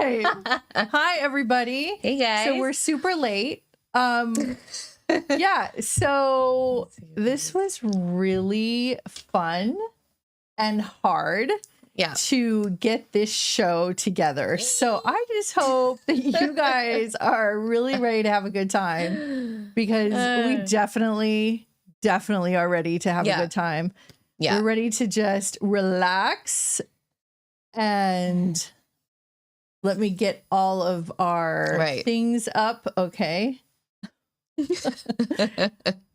right. Hi, everybody. Hey, guys. So we're super late. Yeah. So this was really fun and hard to get this show together. So I just hope that you guys are really ready to have a good time, because we definitely are ready to have a good time. Yeah. We're ready to just relax, and let me get all of our things up. Okay.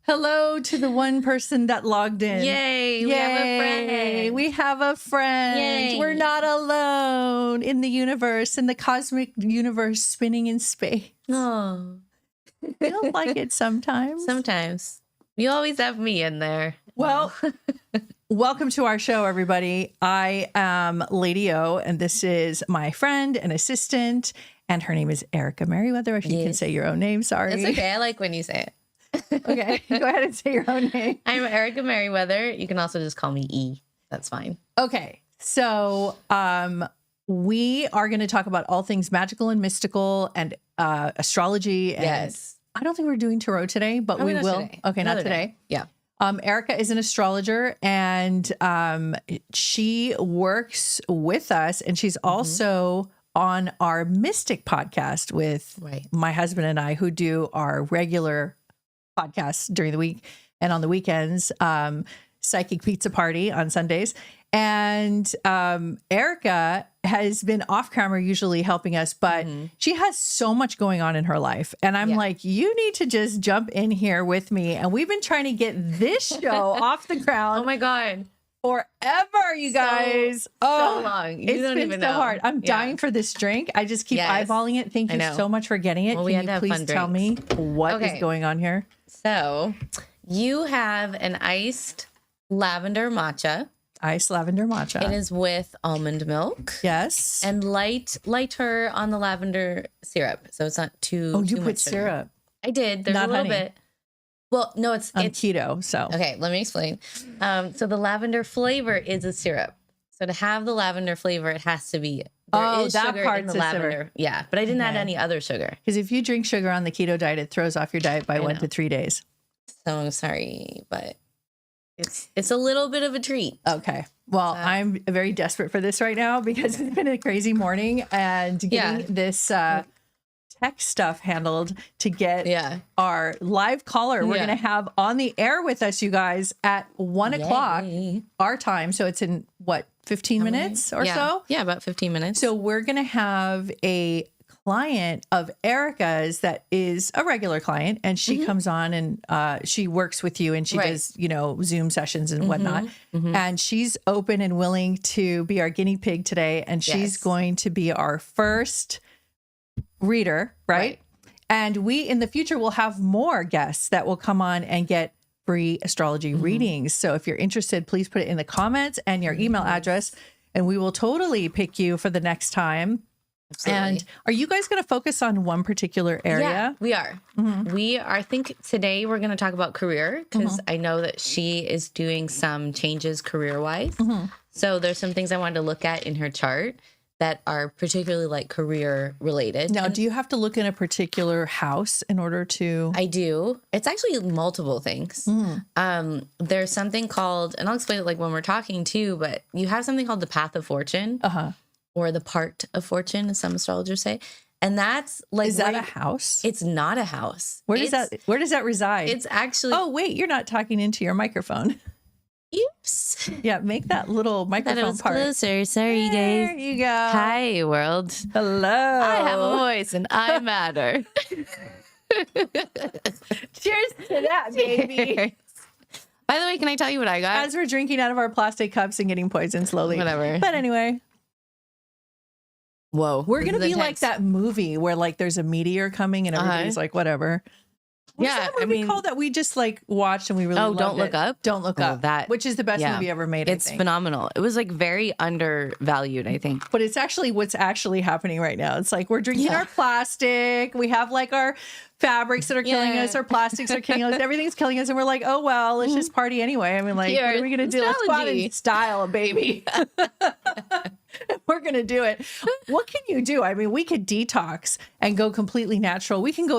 Hello to the one person that logged in. Yay. We have a friend. We have a friend. Yay. We're not alone in the universe, in the cosmic universe spinning in space. Oh, Feels like it sometimes. Sometimes. You always have me in there. Well, welcome to our show, everybody. I am Lady O, and this is my friend and assistant, and her name is Erica Merriweather. If you can say your own name, sorry. It's okay. I like when you say it. Okay, go ahead and say your own name. I'm Erica Merriweather. You can also just call me E. That's fine. Okay, so we are going to talk about all things magical and mystical and astrology. And I don't think we're doing tarot today, but we will. Today. Okay, Another not today. Day. Yeah. Erica is an astrologer, and she works with us, and she's also on our Mystic podcast with my husband and I, who do our regular podcasts during the week and on the weekends, Psychic Pizza Party on Sundays. And Erica has been off camera usually helping us, but she has so much going on in her life. And I'm like, you need to just jump in here with me. And we've been trying to get this show off the ground. Oh my God. Forever, you guys. So long. You don't even know. So hard. I'm dying for this drink. I just keep eyeballing it. Thank you so much for getting it. Well, Can you please tell me what is going on here? So you have an iced lavender matcha. Iced lavender matcha. It is with almond milk. Yes. And lighter on the lavender syrup. So it's not too Oh, you too put much syrup. I did. There's not a little honey. bit. Well, no, it's keto. So okay, let me explain. So the lavender flavor is a syrup. So to have the lavender flavor, it has to be there is that sugar part's in the a lavender. syrup. Yeah, but I didn't add any other sugar. Because if you drink sugar on the keto diet, it throws off your diet by 1 to 3 days. So I'm sorry, but it's a little bit of a treat. Okay. Well, I'm very desperate for this right now because it's been a crazy morning, and getting this tech stuff handled to get our live caller we're going to have on the air with us, you guys, at 1 o'clock our time. So it's in 15 minutes or so? Yeah, about 15 minutes. So we're going to have a client of Erica's that is a regular client, and she comes on and she works with you, and she does, Zoom sessions and whatnot. And she's open and willing to be our guinea pig today. And she's going to be our first reader, right? And we in the future will have more guests that will come on and get free astrology readings. So if you're interested, please put it in the comments and your email address, and we will totally pick you for the next time. Absolutely. And are you guys going to focus on one particular area? Yeah, we are. We are. I think today we're going to talk about career, because I know that she is doing some changes career-wise. So there's some things I wanted to look at in her chart that are particularly like career related. Now, do you have to look in a particular house in order to? I do. It's actually multiple things. There's something called, and I'll explain it like when we're talking too, but you have something called the path of fortune. Or the part of fortune, as some astrologers say. And that's like, is that a house? It's not a house. Where does that reside? It's actually, oh wait, you're not talking into your microphone. Oops. Yeah, make that little microphone part closer. Sorry, guys. There you go. Hi, world. Hello. I have a voice and I matter. Cheers to that, baby. Cheers. By the way, can I tell you what I got? As we're drinking out of our plastic cups and getting poisoned slowly. Whatever. But anyway. Whoa. We're going to be like that movie where like there's a meteor coming and everybody's like, whatever. What's that movie called that we just like watched and we really loved Don't Look Up? Don't Look Up. That, which is the best movie ever made, It's phenomenal. It was like very undervalued, I think. But it's actually what's actually happening right now. It's like we're drinking our plastic. We have like our fabrics that are killing us, our plastics are killing us, everything's killing us, and we're like, oh well, let's just party anyway. I mean, like, what are we gonna do? Let's go out and style a baby. We're gonna do it. What can you do? I mean, we could detox and go completely natural. We can go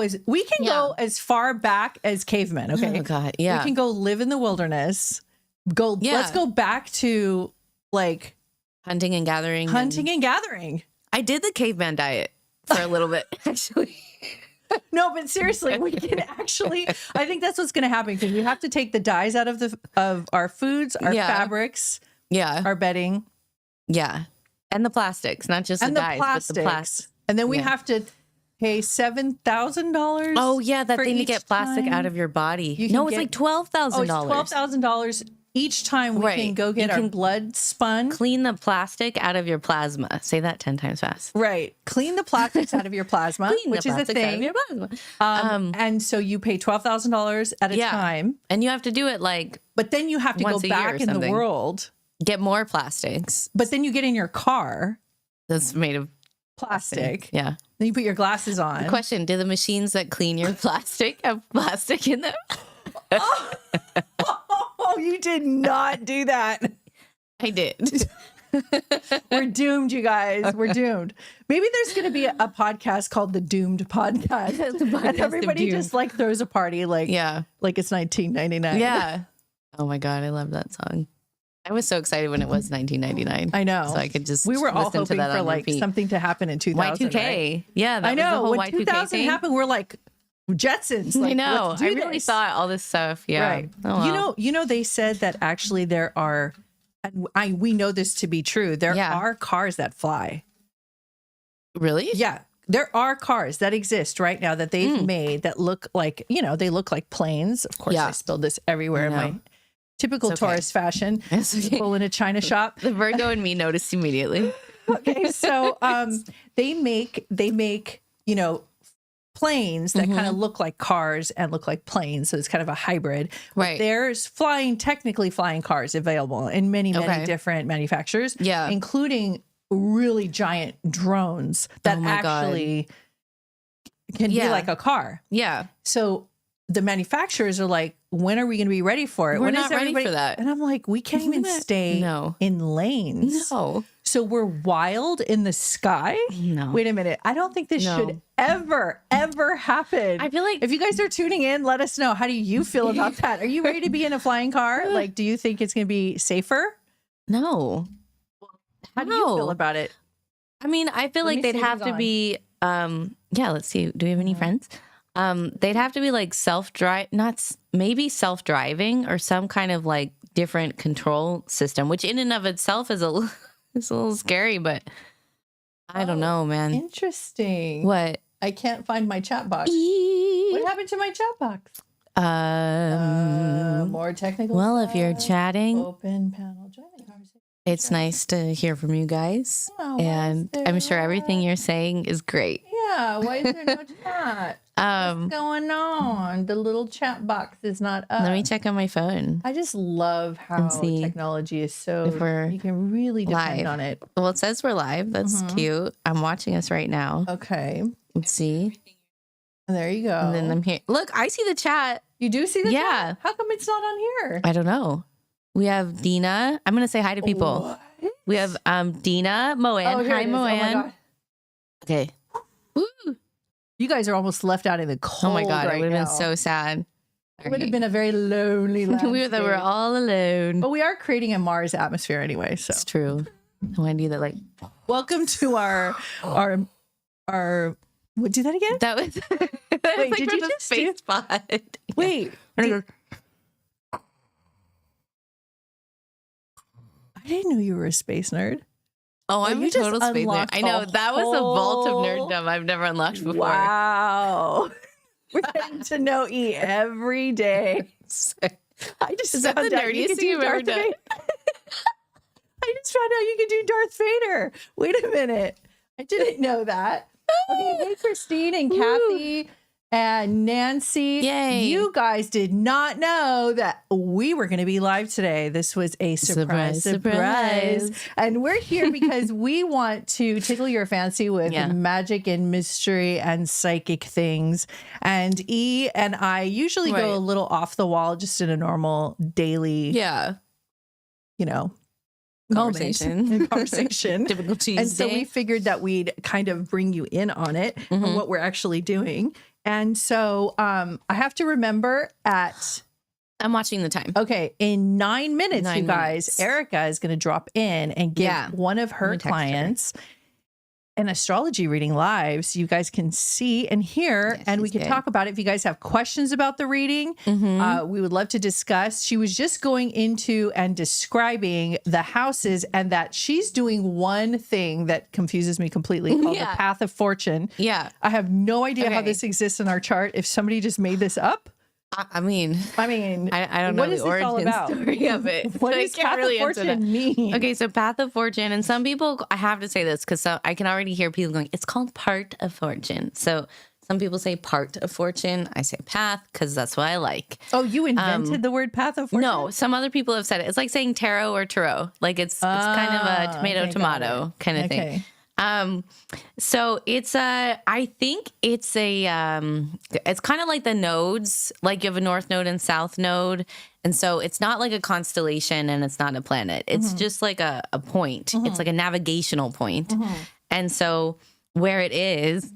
as far back as cavemen. Okay. Oh God. Yeah. We can go live in the wilderness. Let's go back to like hunting and gathering. I did the caveman diet for a little bit, actually. No, but seriously, we can actually, I think that's what's going to happen, because we have to take the dyes out of our foods, our fabrics, our bedding. Yeah. And the plastics, not just the dyes, but the plastics. And then we have to pay $7,000. Oh yeah, that thing to get plastic out of your body. No, it's like $12,000. Oh, it's $12,000 each time we can go get our blood spun. Clean the plastic out of your plasma. Say that 10 times fast. Right. Clean the plastics out of your plasma, which is a thing. Out of your plasma. And so you pay $12,000 at a time. And you have to do it but then you have to go back in the world. Get more plastics. But then you get in your car. That's made of plastic. Yeah. Then you put your glasses on. The question, do the machines that clean your plastic have plastic in them? Oh, you did not do that. I did. We're doomed, you guys. We're doomed. Maybe there's going to be a podcast called The Doomed Podcast. And everybody just like throws a party like it's 1999. Yeah. Oh my God, I love that song. I was so excited when it was 1999. I know. So I could just we were all listen hoping to that for like something to happen in 2000. Y2K. Right? Yeah, that I know. was the whole when Y2K 2000 thing. happened, we're like Jetsons. Like, I know. Let's do I really this. thought all this stuff. Yeah. Right. Oh, well. You know, they said that actually there are, and we know this to be true. There are cars that fly. Really? Yeah. There are cars that exist right now that they've made that look like, they look like planes. Of course, I spilled this everywhere in my typical tourist fashion. People in a China shop. The Virgo in me noticed immediately. Okay, so they make planes that kind of look like cars and look like planes, so it's kind of a hybrid. Right. But there's technically flying cars available in many different manufacturers. Yeah, including really giant drones that actually can be like a car. Yeah. So the manufacturers are like, when are we going to be ready for it? We're not ready for that. And I'm like, we can't even stay in lanes. No. So we're wild in the sky? No. Wait a minute. I don't think this should ever happen. I feel like if you guys are tuning in, let us know. How do you feel about that? Are you ready to be in a flying car? Like, do you think it's going to be safer? No. How do you feel about it? I mean, I feel like they'd have to be, let's see. Do we have any friends? They'd have to be like maybe self-driving or some kind of like different control system, which in and of itself is a little scary, but I don't know, man. Interesting. What? I can't find my chat box. What happened to my chat box? More technical. Well, if you're chatting, open panel joining conversation. It's nice to hear from you guys, and I'm sure everything you're saying is great. Yeah, why is there no chat? What's going on? The little chat box is not up. Let me check on my phone. I just love how technology is so, you can really depend on it. Well, it says we're live. That's cute. I'm watching us right now. Okay. Let's see. There you go. And then I'm here. Look, I see the chat. You do see the chat? How come it's not on here? I don't know. We have Dina. I'm going to say hi to people. What? We have Dina Moan. Hi, Moan. Oh, okay. Woo. You guys are almost left out in the cold. Oh my God, right it would have now. been so sad. It would have been a very lonely landscape. We're all alone. But we are creating a Mars atmosphere anyway. So it's true. I want to do that. Like, welcome to our. What? Do that again? That was. Wait, did you just space pod? Wait. I didn't know you were a space nerd. Oh, I'm a total space nerd. I know. That was a vault of nerddom I've never unlocked before. Wow. We're getting to know E every day. I just found out you could do Darth Vader. I just found out you could do Darth Vader. Wait a minute. I didn't know that. Okay, hey, Christine and Kathy And Nancy, Yay. you guys did not know that we were going to be live today. This was a surprise. And we're here because we want to tickle your fancy with magic and mystery and psychic things. And E and I usually go a little off the wall, just in a normal daily, conversation. Typical Tuesday. And so we figured that we'd kind of bring you in on it, on what we're actually doing. And so I have to remember I'm watching the time. Okay, in 9 minutes, you guys, Erica is going to drop in and give one of her clients an astrology reading live, so you guys can see and hear, and we can talk about it. If you guys have questions about the reading, we would love to discuss. She was just going into and describing the houses, and that she's doing one thing that confuses me completely called the Path of Fortune. Yeah. I have no idea how this exists in our chart. If somebody just made this up. I mean, I don't know the origin story of it. What does Path of Fortune mean? Okay, so Path of Fortune, and some people, I have to say this because I can already hear people going, it's called Part of Fortune. So some people say Part of Fortune. I say Path because that's what I like. Oh, you invented the word Path of Fortune? No, some other people have said it. It's like saying tarot or tarot. Like it's kind of a tomato kind of thing. So it's I think it's it's kind of like the nodes, like you have a north node and south node. And so it's not like a constellation and it's not a planet. It's just like a point. It's like a navigational point. And so where it is,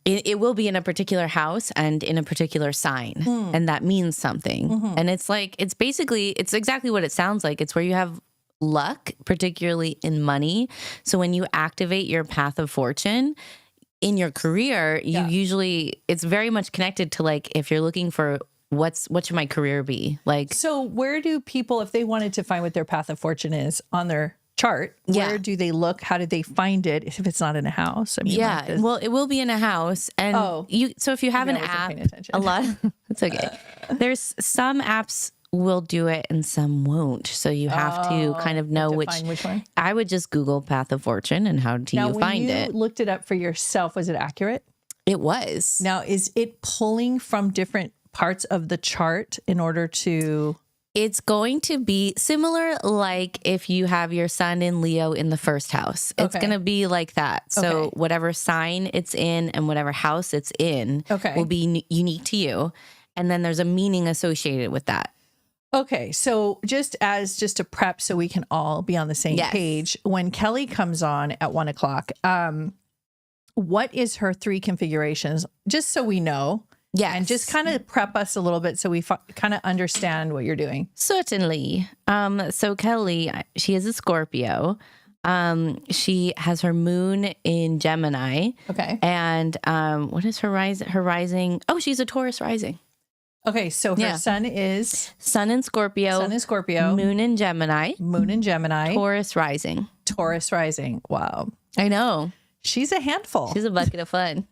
it will be in a particular house and in a particular sign. And that means something. And it's exactly what it sounds like. It's where you have luck, particularly in money. So when you activate your Path of Fortune in your career, you usually, it's very much connected to like, if you're looking for what should my career be? Like, so where do people, if they wanted to find what their Path of Fortune is on their chart, where do they look? How do they find it if it's not in a house? I mean, well, it will be in a house, and so if you have an app, it's okay. There's some apps will do it and some won't, so you have to kind of know which one. I would just Google Path of Fortune and how do you find it. Looked it up for yourself, was it accurate? It was. Now, is it pulling from different parts of the chart in order to? It's going to be similar, like if you have your sun in Leo in the first house. It's going to be like that. So whatever sign it's in and whatever house it's in will be unique to you. And then there's a meaning associated with that. Okay, so just a prep so we can all be on the same page, when Kelly comes on at 1:00, what is her 3 configurations? Just so we know. Yeah, and just kind of prep us a little bit so we kind of understand what you're doing. Certainly. So Kelly, she is a Scorpio. She has her moon in Gemini. Okay. And what is her rising? Oh, she's a Taurus rising. Okay, so her sun is? Sun in Scorpio. Sun in Scorpio. Moon in Gemini. Moon in Gemini. Taurus rising. Taurus rising. Wow. I know. She's a handful. She's a bucket of fun.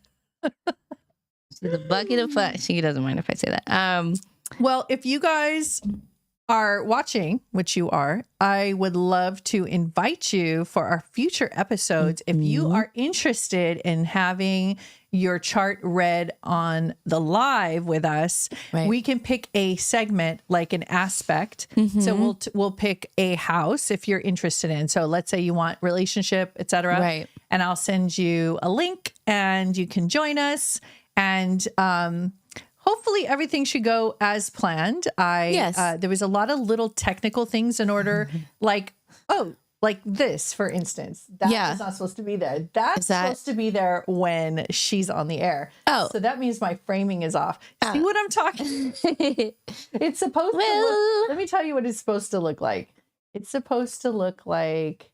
She's a bucket of fun. She doesn't mind if I say that. Well, if you guys are watching, which you are, I would love to invite you for our future episodes. If you are interested in having your chart read on the live with us, we can pick a segment, like an aspect. So we'll pick a house if you're interested in. So let's say you want relationship, etc. Right. And I'll send you a link and you can join us. And hopefully everything should go as planned. There was a lot of little technical things in order, like this, for instance. That is not supposed to be there. That's supposed to be there when she's on the air. Oh. So that means my framing is off. See what I'm talking? It's supposed to look, let me tell you what it's supposed to look like. It's supposed to look like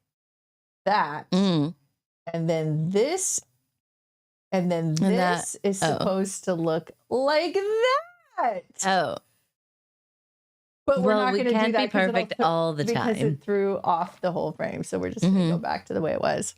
that. And then this. And then this is supposed to look like that. Oh. But we're not going to do that. We can't be perfect all the time. Because it threw off the whole frame. So we're just going to go back to the way it was.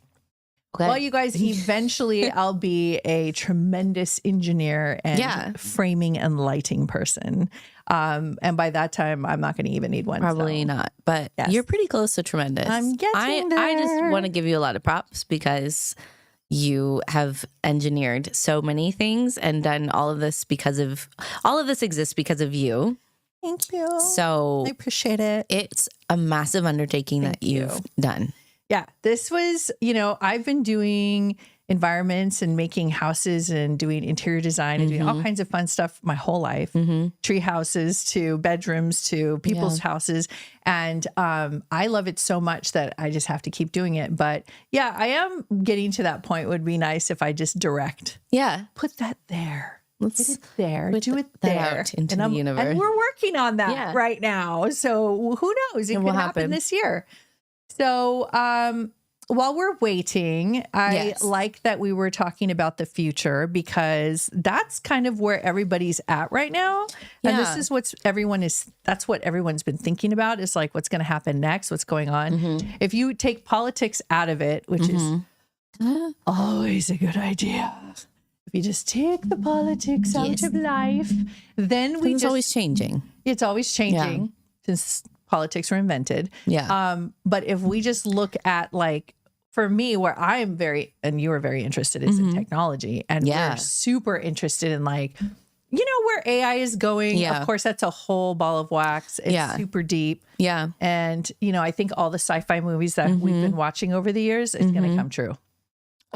Okay. Well, you guys, eventually I'll be a tremendous engineer and framing and lighting person. And by that time, I'm not going to even need one. Probably not. But you're pretty close to tremendous. I'm getting there. I just want to give you a lot of props because you have engineered so many things and done all of this exists because of you. Thank you. So I appreciate it. It's a massive undertaking that you've done. Yeah. This was, I've been doing environments and making houses and doing interior design and doing all kinds of fun stuff my whole life. Tree houses to bedrooms to people's houses. And I love it so much that I just have to keep doing it. But yeah, I am getting to that point. It would be nice if I just direct. Yeah. Put that there. Let's Get it there. Do it that there. out into the universe. And we're working on that right now. So who knows? It could happen this year. So while we're waiting, I like that we were talking about the future because that's kind of where everybody's at right now. And this is that's what everyone's been thinking about is like what's going to happen next, what's going on. If you take politics out of it, which is always a good idea. If you just take the politics out of life, then it's always changing. It's always changing since politics were invented. But if we just look at like, for me, where I am and you are very interested is in technology. And we're super interested in like, where AI is going. Of course, that's a whole ball of wax. It's super deep. Yeah. And, I think all the sci-fi movies that we've been watching over the years is going to come true.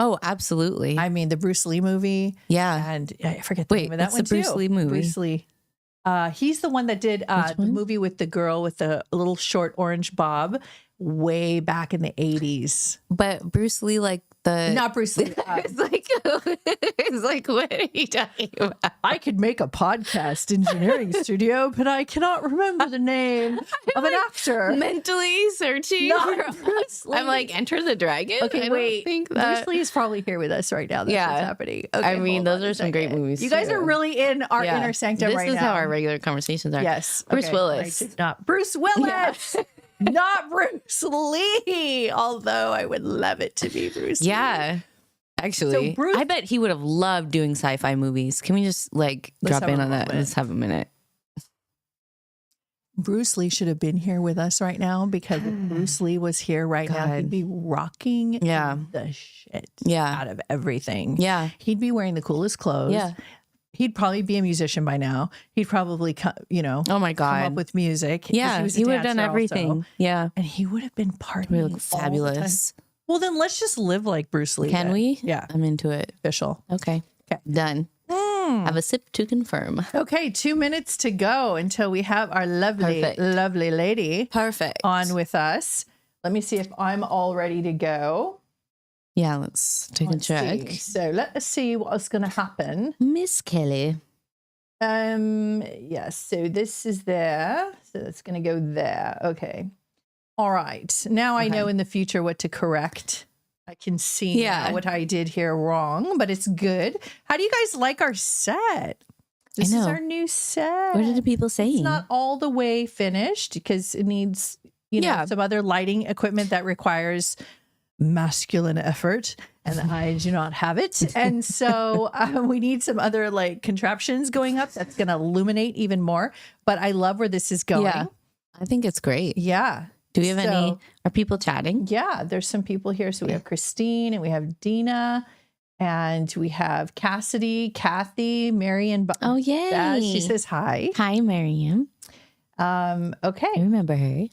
Oh, absolutely. I mean, the Bruce Lee movie. Yeah. And I forget the name of that one the Bruce Lee movie? Bruce Lee. He's the one that did the movie with the girl with the little short orange bob way back in the 80s. But Bruce Lee, not Bruce Lee. It's like, what are you talking about? I could make a podcast engineering studio, but I cannot remember the name of an actor. Mentally searching. I'm like, Enter the Dragon? Okay, wait. Bruce Lee is probably here with us right now. That's what's happening. Okay, I mean, those are some great movies. You guys are really in our inner sanctum right now. This is how our regular conversations are. Yes. Bruce Willis. Not Bruce Willis. Not Bruce Lee. Although I would love it to be Bruce Lee. Yeah. Actually, I bet he would have loved doing sci-fi movies. Can we just drop in on that? Let's have a minute. Bruce Lee should have been here with us right now because if Bruce Lee was here right now, he'd be rocking the shit out of everything. Yeah. He'd be wearing the coolest clothes. Yeah. He'd probably be a musician by now. He'd probably, oh my God, come up with music. Yeah, he would have done everything. Also. Yeah. And he would have been partying. We look fabulous. Well, then let's just live like Bruce Lee. Can we? Yeah. I'm into it. Official. Okay. Done. Have a sip to confirm. Okay, 2 minutes to go until we have our lovely lady on with us. Let me see if I'm all ready to go. Yeah, let's take a check. So let us see what's going to happen. Miss Kelly. Yes, so this is there. So it's going to go there. Okay. All right. Now I know in the future what to correct. I can see now what I did here wrong, but it's good. How do you guys like our set? This is our new set. What are the people saying? It's not all the way finished because it needs, some other lighting equipment that requires masculine effort, and I do not have it. And so we need some other contraptions going up that's going to illuminate even more. But I love where this is going. Yeah, I think it's great. Yeah. Do we have are people chatting? Yeah, there's some people here. So we have Christine and we have Dina and we have Cassidy, Kathy, Marion. Oh, yay. She says hi. Hi, Mariam. Okay. I remember her. I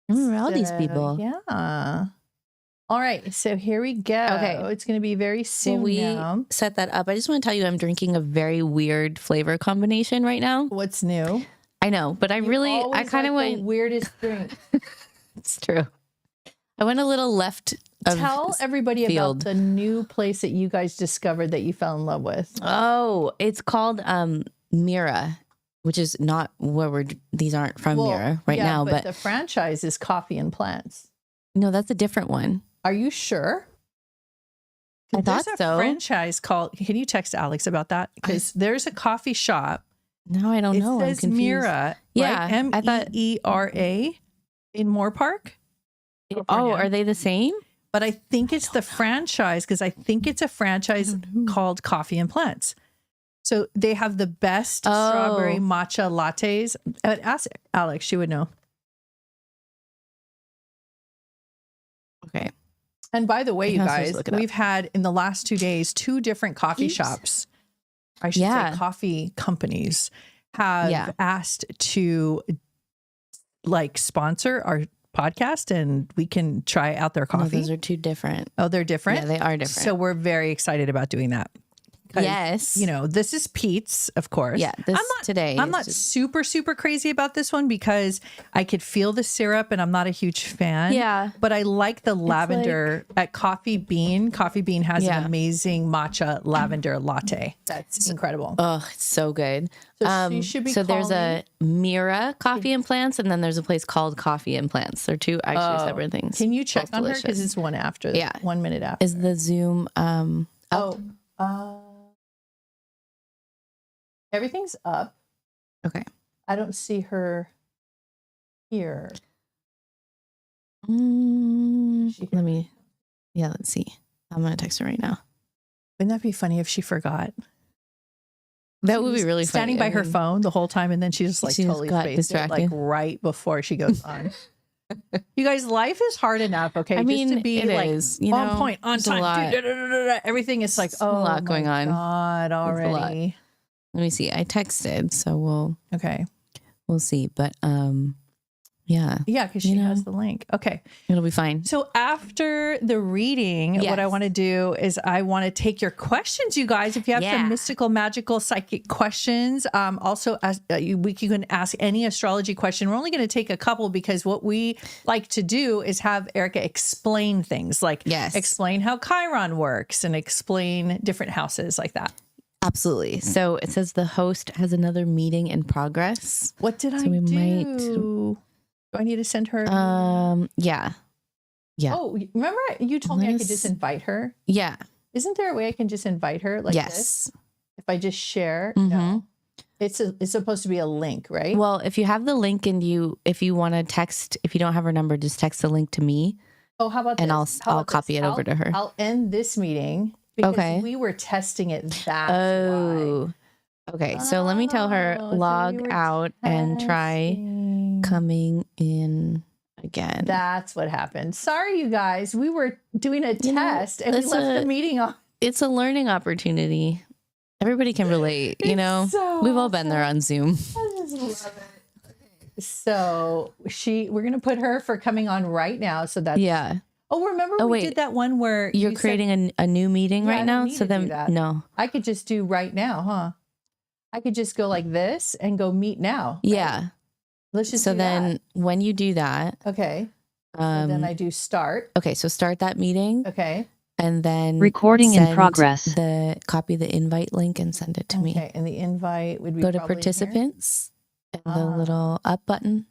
remember all these people. Yeah. All right, so here we go. Okay. It's going to be very soon now. Set that up. I just want to tell you I'm drinking a very weird flavor combination right now. What's new? I know, but I kind of went... the weirdest drink. It's true. I went a little left of Tell everybody about the new place that you guys discovered that you fell in love with. Oh, it's called Mira, which is not where these aren't from Mira now. But the franchise is Coffee and Plants. No, that's a different one. Are you sure? I thought so. There's a franchise called, can you text Alex about that? Because there's a coffee shop. No, I don't know. It says Mira. Yeah. Right? MEERA in Moore Park. Oh, are they the same? But I think it's the franchise because I think it's a franchise called Coffee and Plants. So they have the best strawberry matcha lattes. Ask Alex, she would know. Okay. And by the way, you I can also guys, look it up. we've had in the last 2 days 2 different coffee shops. I should say coffee companies have asked to like sponsor our podcast, and we can try out their coffee. No, those are 2 different. Oh, they're different? Yeah, they are different. So we're very excited about doing that. Yes. You know, this is Pete's, of course. Yeah, I'm not super crazy about this one because I could feel the syrup and I'm not a huge fan. Yeah. But I like the lavender at Coffee Bean. Coffee Bean has an amazing matcha lavender latte. That's incredible. Oh, it's so good. So she should be there's a Mira Coffee and Plants, and then there's a place called Coffee and Plants. They're 2 actually separate things. Can you check Both on her? delicious. Because it's 1 minute after. Is the Zoom up? Everything's up. Okay. I don't see her here. Let's see. I'm going to text her right now. Wouldn't that be funny if she forgot? That would be really funny. Standing by her phone the whole time, and then she just like totally got spaced it, like distracted. right before she goes on. You guys, life is hard enough, okay? I mean, just to be it like is, on point, on time. Everything is like, a lot going on. God, already. Let me see. I texted, so we'll see. But yeah, because she has the link. Okay, it'll be fine. So after the reading, what I want to do is I want to take your questions, you guys. If you have some mystical, magical, psychic questions, also you can ask any astrology question. We're only going to take a couple because what we like to do is have Erica explain things, like explain how Chiron works and explain different houses like that. Absolutely. So it says the host has another meeting in progress. What did I do? Do I need to send her? Yeah. Oh, remember you told me I could just invite her? Yeah. Isn't there a way I can just invite her like this? If I just share? Mm-hmm. No. It's supposed to be a link, right? Well, if you have the link and if you want to text, if you don't have her number, just text the link to me. Oh, how about this? And I'll copy it over to her. I'll end this meeting. Because we were testing it. That's why. Okay. So let me tell her log out and try coming in again. That's what happened. Sorry, you guys. We were doing a test and we left the meeting on. It's a learning opportunity. Everybody can relate. We've all been there on Zoom. I just love it. So we're gonna put her for coming on right now. So that's Oh, remember we did that one where you're creating a new meeting right now? So then, no. I could just do right now, huh? I could just go like this and go meet now. Right? Yeah. Let's just do that. When you do that. Okay. So then I do start. Okay. So start that meeting. Okay. And then recording in progress. Copy the invite link and send it to me. Okay. And the invite would be go to participants and the little up button.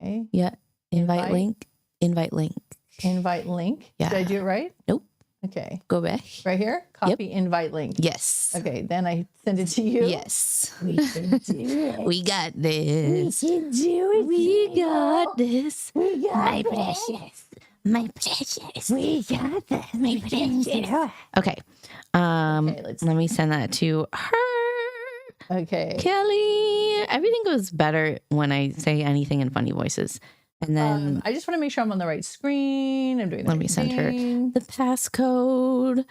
Okay. Yeah. Invite link. Invite link. Invite link. Yeah. Did I do it right? Nope. Okay. Go back. Right here? Copy invite link. Yes. Okay. Then I send it to you. Yes. We can do it. We got this. We can do it. We got this. We got My this. precious. My precious. We got this. My precious. Okay. Let me send that to her. Okay. Kelly. Everything goes better when I say anything in funny voices. And then I just want to make sure I'm on the right screen. I'm doing the let me send her the passcode.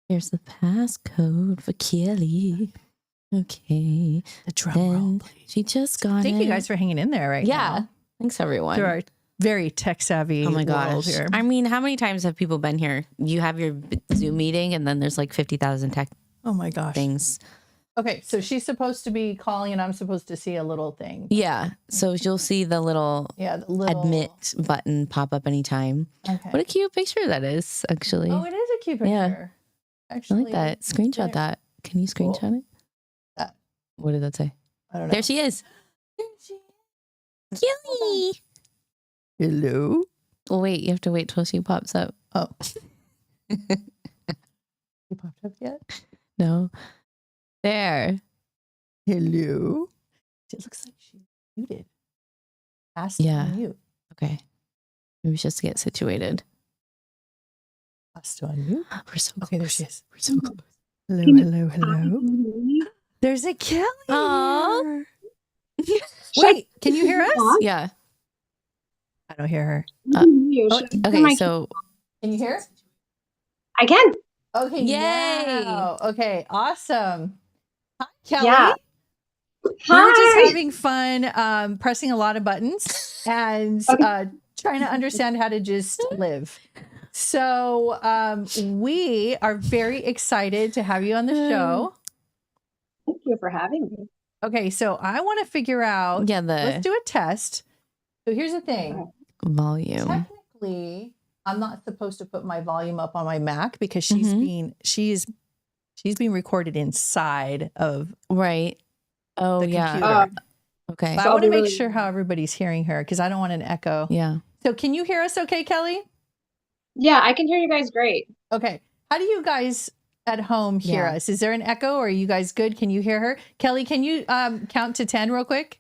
Here's the passcode for Kelly. Okay. The drum roll, please. She just got Thank you guys for hanging in there right now. Yeah. Thanks, everyone. Through our very tech savvy world here. I mean, how many times have people been here? You have your Zoom meeting and then there's like 50,000 tech things. Okay, so she's supposed to be calling and I'm supposed to see a little thing. Yeah, so you'll see the little admit button pop up anytime. Okay. What a cute picture that is, actually. Oh, it is a cute picture. Yeah. Actually, I like that. Screenshot that. Can you screenshot it? What did that say? I don't know. There she is. There she is. Kelly. Hello? Well, wait, you have to wait till she pops up. Oh. You popped up yet? No. There. Hello. It looks like she's muted. Ask to unmute. Okay. Maybe just to get situated. Ask to unmute. We're so close. Okay, there she is. We're so close. Hello, hello, hello. There's a Kelly. Aww. Wait, can you hear us? Yeah. I don't hear her. Okay, so can you hear? I can. Okay. Yay. Now. Okay. Awesome. Hi, Kelly. Yeah. We were just Hi. having fun, pressing a lot of buttons and trying to understand how to just live. So we are very excited to have you on the show. Thank you for having me. Okay, so I want to figure out. Let's do a test. So here's the thing. Volume. Technically, I'm not supposed to put my volume up on my Mac because she's being recorded inside of the computer. Okay. But I want to make sure how everybody's hearing her because I don't want an echo. Yeah. So can you hear us okay, Kelly? Yeah, I can hear you guys great. Okay. How do you guys at home hear us? Is there an echo or are you guys good? Can you hear her? Kelly, can you count to 10 real quick?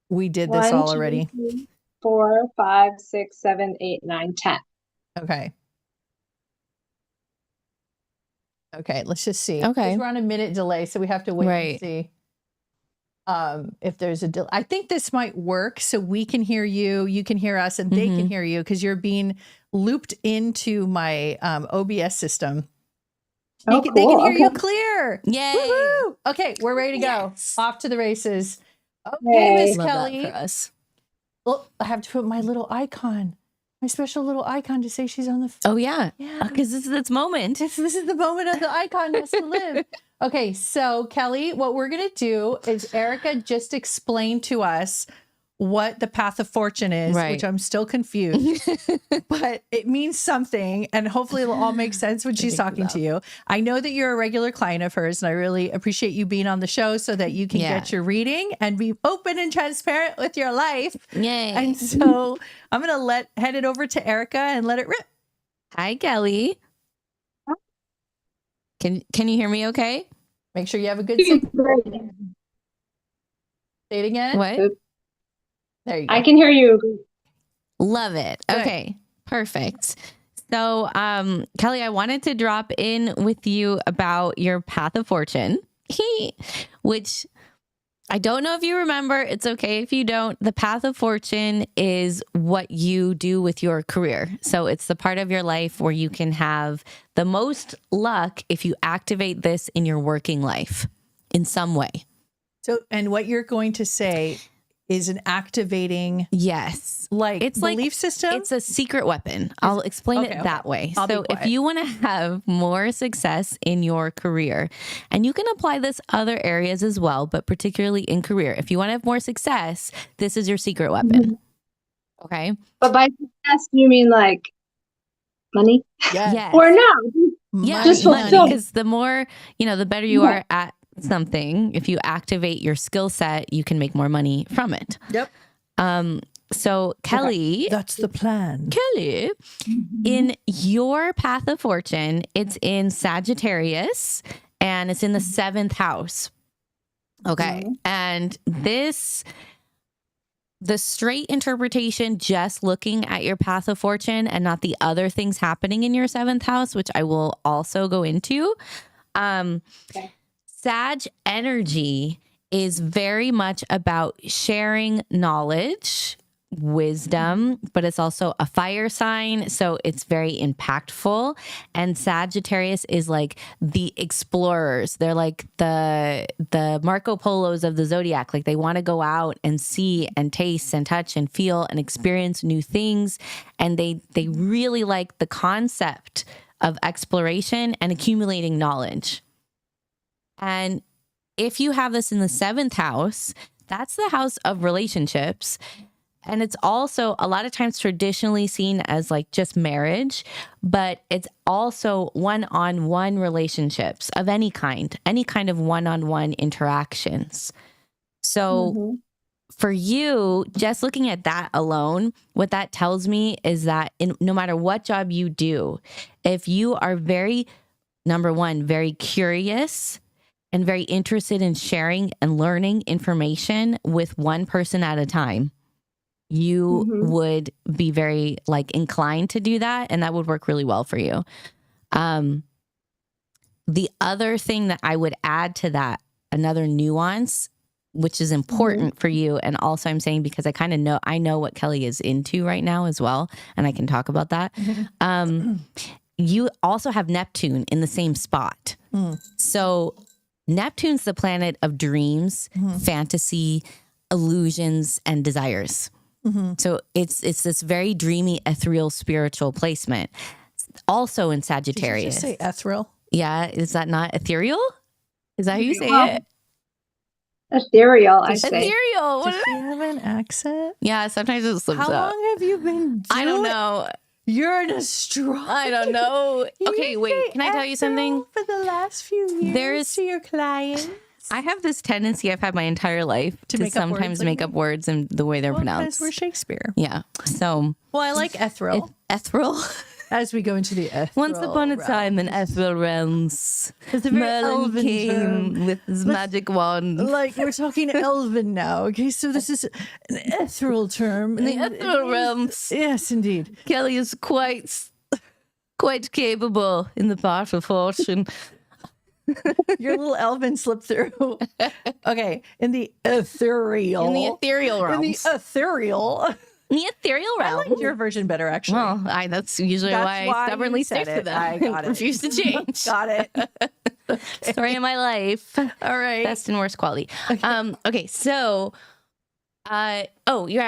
We did this all already. 1, 2, 3, 4, 5, 6, 7, 8, 9, 10. Okay. Okay, let's just see. Okay. We're on a minute delay, so we have to wait and see if there's a delay. I think this might work so we can hear you, you can hear us, and they can hear you because you're being looped into my OBS system. They can hear you clear. Yay. Woo-hoo! Okay, we're ready to go. Off to the races. Okay, Miss Kelly. For us. Well, I have to put my little icon, my special little icon to say she's on the phone. Oh, yeah. Because this is its moment. This is the moment of the icon has to live. Okay, so Kelly, what we're going to do is Erica just explain to us what the path of fortune is, which I'm still confused, but it means something. And hopefully it'll all make sense when she's talking to you. I know that you're a regular client of hers and I really appreciate you being on the show so that you can get your reading and be open and transparent with your life. Yay. And so I'm going to head it over to Erica and let it rip. Hi, Kelly. Can you hear me okay? Make sure you have a good signal. Say it again. What? There you go. I can hear you. Love it. Good. Okay, perfect. So, Kelly, I wanted to drop in with you about your path of fortune, which I don't know if you remember. It's okay if you don't. The path of fortune is what you do with your career. So it's the part of your life where you can have the most luck if you activate this in your working life in some way. So, and what you're going to say is an activating, like it's belief system. It's a secret weapon. I'll explain it that way. So if you want to have more success in your career, and you can apply this other areas as well, but particularly in career, if you want to have more success, this is your secret weapon. Okay. But by success, you mean like money? Yes. Or no? Yeah, just money. Because the more, the better you are at something, if you activate your skill set, you can make more money from it. Yep. So Kelly, that's the plan. Kelly, in your path of fortune, it's in Sagittarius and it's in the 7th house. Okay. And the straight interpretation, just looking at your path of fortune and not the other things happening in your 7th house, which I will also go into. Sag energy is very much about sharing knowledge, wisdom, but it's also a fire sign. So it's very impactful. And Sagittarius is like the explorers. They're like the Marco Polos of the zodiac. Like they want to go out and see and taste and touch and feel and experience new things. And they really like the concept of exploration and accumulating knowledge. And if you have this in the 7th house, that's the house of relationships. And it's also a lot of times traditionally seen as like just marriage, but it's also one-on-one relationships of any kind of one-on-one interactions. So for you, just looking at that alone, what that tells me is that no matter what job you do, if you are number one, very curious and very interested in sharing and learning information with one person at a time, you would be very inclined to do that. And that would work really well for you. The other thing that I would add to that, another nuance, which is important for you. And also I'm saying, because I know what Kelly is into right now as well. And I can talk about that. you also have Neptune in the same spot. So Neptune's the planet of dreams, fantasy, illusions, and desires. So it's this very dreamy, ethereal, spiritual placement. Also in Sagittarius. Did you just say ethereal? Yeah, is that not ethereal? Is that how you say it? Ethereal, I say. Ethereal. Does she have an accent? Yeah, sometimes it slips How up. long have you been doing I don't know. You're an astrologer. I don't know. Okay, wait. Can I tell you something? For the last few years to your clients. I have this tendency I've had my entire life to make up sometimes words make up words and the way they're Because pronounced. we're Shakespeare. Yeah. So, Well, I like ethereal. ethereal. As we go into the ethereal. Once upon a time in ethereal realms, It's a very Merlin elven came term. with his magic wand. Like, we're talking elven now. Okay, so this is an ethereal term. In the and ethereal realms, Yes, indeed. Kelly is quite capable in the path of fortune. Your little elven slipped through. Okay, in the ethereal. In the ethereal In the realms. ethereal. In the ethereal I realms. like your version better, actually. Well, that's usually That's why why I stubbornly you said stick to it. them. I got it. Refuse to change. Got it. Story of my life. All right. Best and worst quality. Okay, so yeah,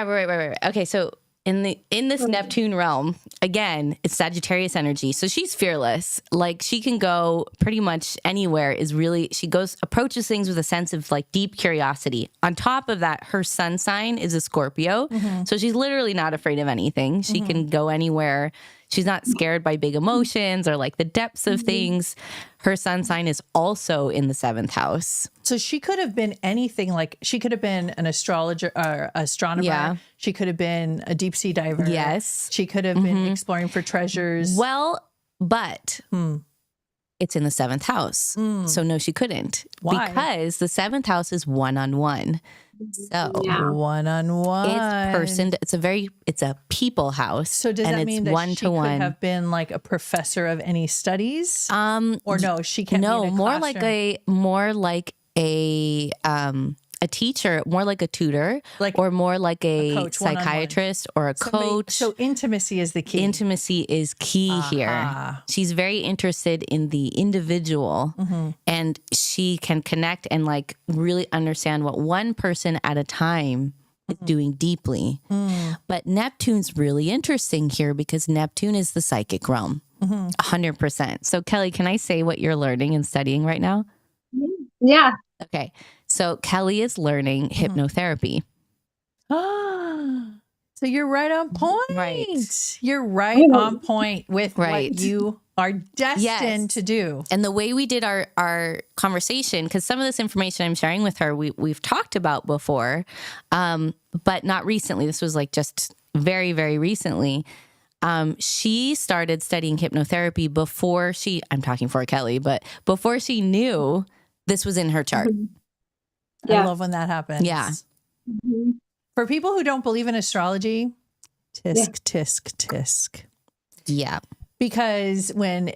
right. Okay, so in this Neptune realm, again, it's Sagittarius energy. So she's fearless. Like, she can go pretty much anywhere. She approaches things with a sense of like deep curiosity. On top of that, her sun sign is a Scorpio. So she's literally not afraid of anything. She can go anywhere. She's not scared by big emotions or like the depths of things. Her sun sign is also in the 7th house. So she could have been anything. Like, she could have been an astrologer or astronomer. Yeah. She could have been a deep sea diver. Yes. She could have been exploring for treasures. Well, but it's in the 7th house. So no, she couldn't. Why? Because the 7th house is one-on-one. So One-on-one. it's a people house. So does and that it's mean that she one-to-one. could have been like a professor of any studies? Or no, she can't be in a more classroom. like a teacher, more like a tutor, or more like a coach, one-on-one. psychiatrist or a coach. So intimacy is the key. Intimacy is key here. She's very interested in the individual, and she can connect and like really understand what one person at a time is doing deeply. But Neptune's really interesting here because Neptune is the psychic realm, 100%. So Kelly, can I say what you're learning and studying right now? Yeah. Okay. So Kelly is learning hypnotherapy. So you're right on point. Right. You're right on point with Right. what you are destined Yes. to do. And the way we did our conversation, because some of this information I'm sharing with her, we've talked about before, but not recently. This was like just very, very recently. She started studying hypnotherapy before I'm talking for Kelly, but before she knew this was in her chart. Yeah. I love when that happens. Yeah. For people who don't believe in astrology, tisk. Yeah. Because when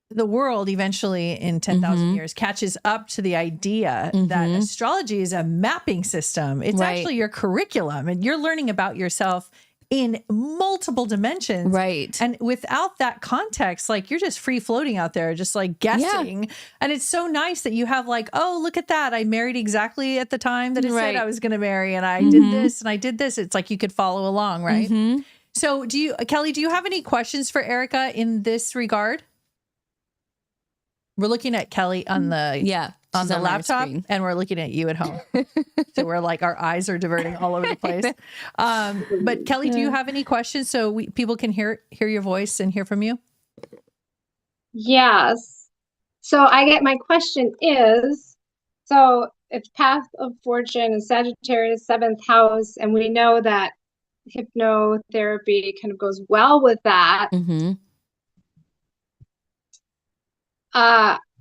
the world eventually in 10,000 years catches up to the idea that astrology is a mapping system, it's Right. actually your curriculum and you're learning about yourself in multiple dimensions. Right. And without that context, like you're just free floating out there, just like guessing. And it's so nice that you have like, oh, look at that. I married exactly at the time that it said I was going to marry. And I did this and I did this. It's like you could follow along, right? So Kelly, do you have any questions for Erica in this regard? We're looking at Kelly on the She's the on our laptop, screen. and we're looking at you at home. So we're like, our eyes are diverting all over the place. But Kelly, do you have any questions so people can hear your voice and hear from you? Yes. So my question is, so it's Path of Fortune and Sagittarius 7th house, and we know that hypnotherapy kind of goes well with that.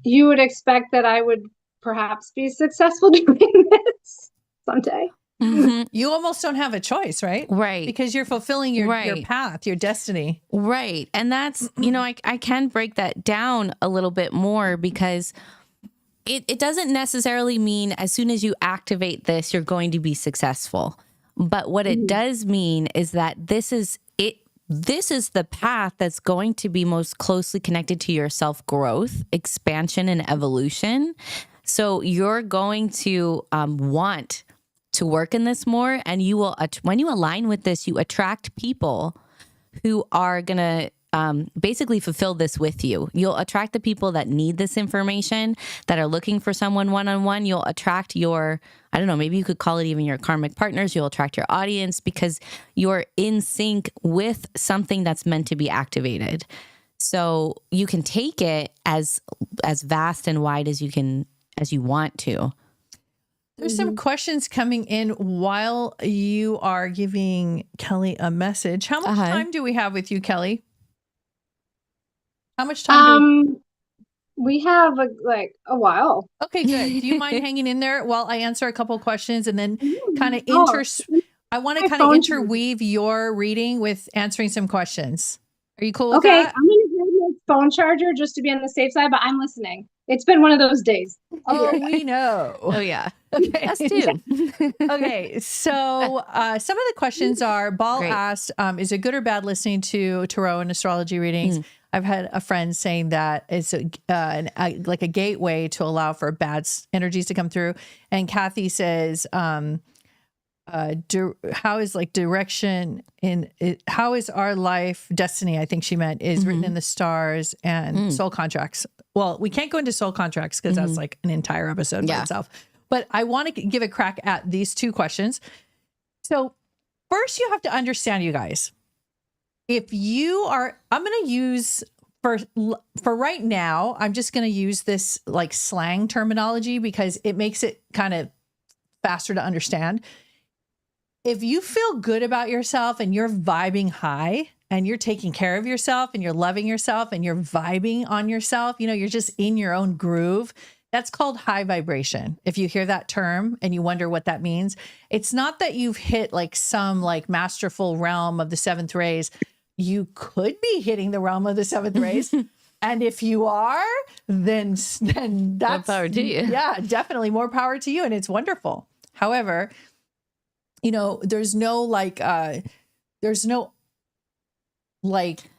You would expect that I would perhaps be successful doing this someday. You almost don't have a choice, right? Right. Because you're fulfilling your path, your destiny. Right. And that's, I can break that down a little bit more because it doesn't necessarily mean as soon as you activate this, you're going to be successful. But what it does mean is that this is it. this is the path that's going to be most closely connected to your self-growth, expansion, and evolution. So you're going to want to work in this more, and you will, when you align with this, you attract people who are going to basically fulfill this with you. You'll attract the people that need this information, that are looking for someone one-on-one. You'll attract your, I don't know, maybe you could call it even your karmic partners. You'll attract your audience because you're in sync with something that's meant to be activated. So you can take it as vast and wide as you want to. There's some questions coming in while you are giving Kelly a message. How much time do we have with you, Kelly? How much time? We have a while. Okay, good. Do you mind hanging in there while I answer a couple of questions and then kind of I want to kind of interweave your reading with answering some questions. Are you cool with that? I'm going to grab my phone charger just to be on the safe side, but I'm listening. It's been one of those days. Oh, we know. Oh, yeah. Okay. Us too. Okay. So some of the questions are, Ball asked, is it good or bad listening to tarot and astrology readings? I've had a friend saying that it's like a gateway to allow for bad energies to come through. And Kathy says, how is like direction in it? How is our life destiny? I think she meant is written in the stars and soul contracts. Well, we can't go into soul contracts because that's like an entire episode by itself. But I want to give a crack at these two questions. So first, you have to understand, you guys. If you are, I'm going to use for right now, I'm just going to use this like slang terminology because it makes it kind of faster to understand. If you feel good about yourself and you're vibing high and you're taking care of yourself and you're loving yourself and you're vibing on yourself, you know, you're just in your own groove. That's called high vibration. If you hear that term and you wonder what that means, it's not that you've hit like some like masterful realm of the seventh rays. You could be hitting the realm of the seventh rays. And if you are, then that's more power to you. Yeah, definitely more power to you. And it's wonderful. However, you know, there's no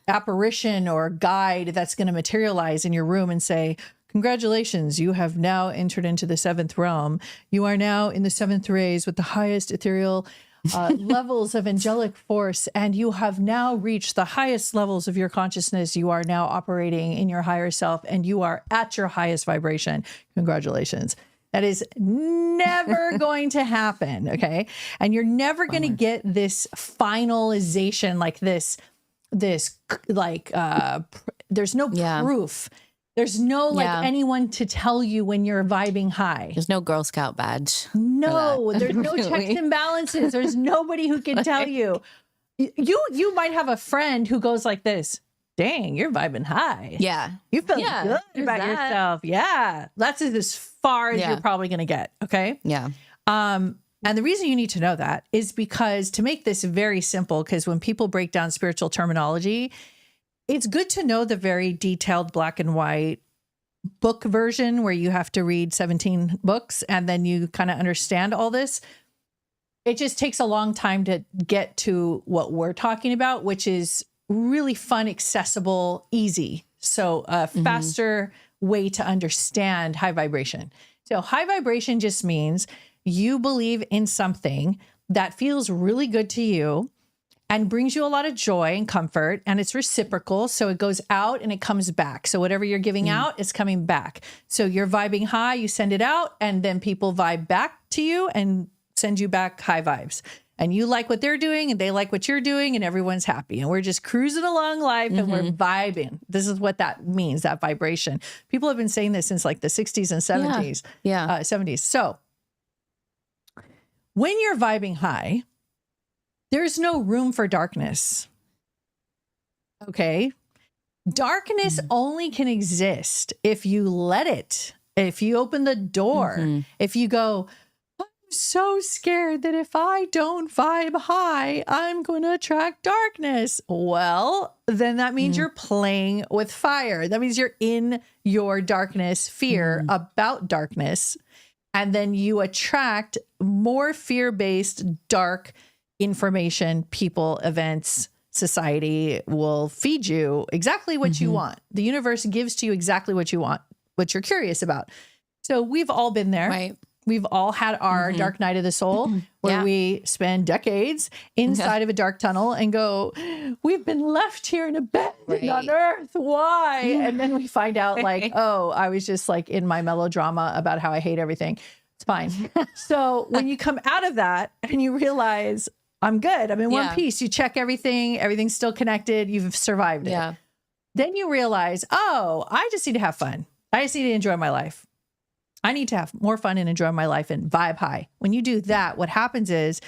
apparition or guide that's going to materialize in your room and say, congratulations, you have now entered into the seventh realm. You are now in the seventh rays with the highest ethereal levels of angelic force, and you have now reached the highest levels of your consciousness. You are now operating in your higher self, and you are at your highest vibration. Congratulations. That is never going to happen, okay? And you're never going to get this finalization like this like, there's no proof. There's no anyone to tell you when you're vibing high. There's no Girl Scout badge. No, there's no checks and balances. There's nobody who can tell you. You might have a friend who goes like this. Dang, you're vibing high. Yeah. You feel good about yourself. Yeah. That's as far as you're probably going to get. Okay. Yeah. And the reason you need to know that is because, to make this very simple, because when people break down spiritual terminology, it's good to know the very detailed black and white book version where you have to read 17 books and then you kind of understand all this. It just takes a long time to get to what we're talking about, which is really fun, accessible, easy. So a faster way to understand high vibration. So high vibration just means you believe in something that feels really good to you and brings you a lot of joy and comfort, and it's reciprocal. So it goes out and it comes back. So whatever you're giving out is coming back. So you're vibing high, you send it out, and then people vibe back to you and send you back high vibes. And you like what they're doing and they like what you're doing, and everyone's happy. And we're just cruising along life and we're vibing. This is what that means, that vibration. People have been saying this since like the 60s and 70s. 70s. So when you're vibing high, there's no room for darkness. Okay. Darkness only can exist if you let it, if you open the door, if you go, I'm so scared that if I don't vibe high, I'm going to attract darkness. Well, then that means you're playing with fire. That means you're in your darkness, fear about darkness. And then you attract more fear-based, dark information, people, events, society will feed you exactly what you want. The universe gives to you exactly what you want, what you're curious about. So we've all been there. Right. We've all had our dark night of the soul where we spend decades inside of a dark tunnel and go, we've been left here in abandoned on earth. Why? And then we find out like, oh, I was just like in my melodrama about how I hate everything. It's fine. So when you come out of that and you realize I'm good, I'm in one piece, you check everything, everything's still connected, you've survived it. Then you realize, oh, I just need to have fun. I just need to enjoy my life. I need to have more fun and enjoy my life and vibe high. When you do that, what happens is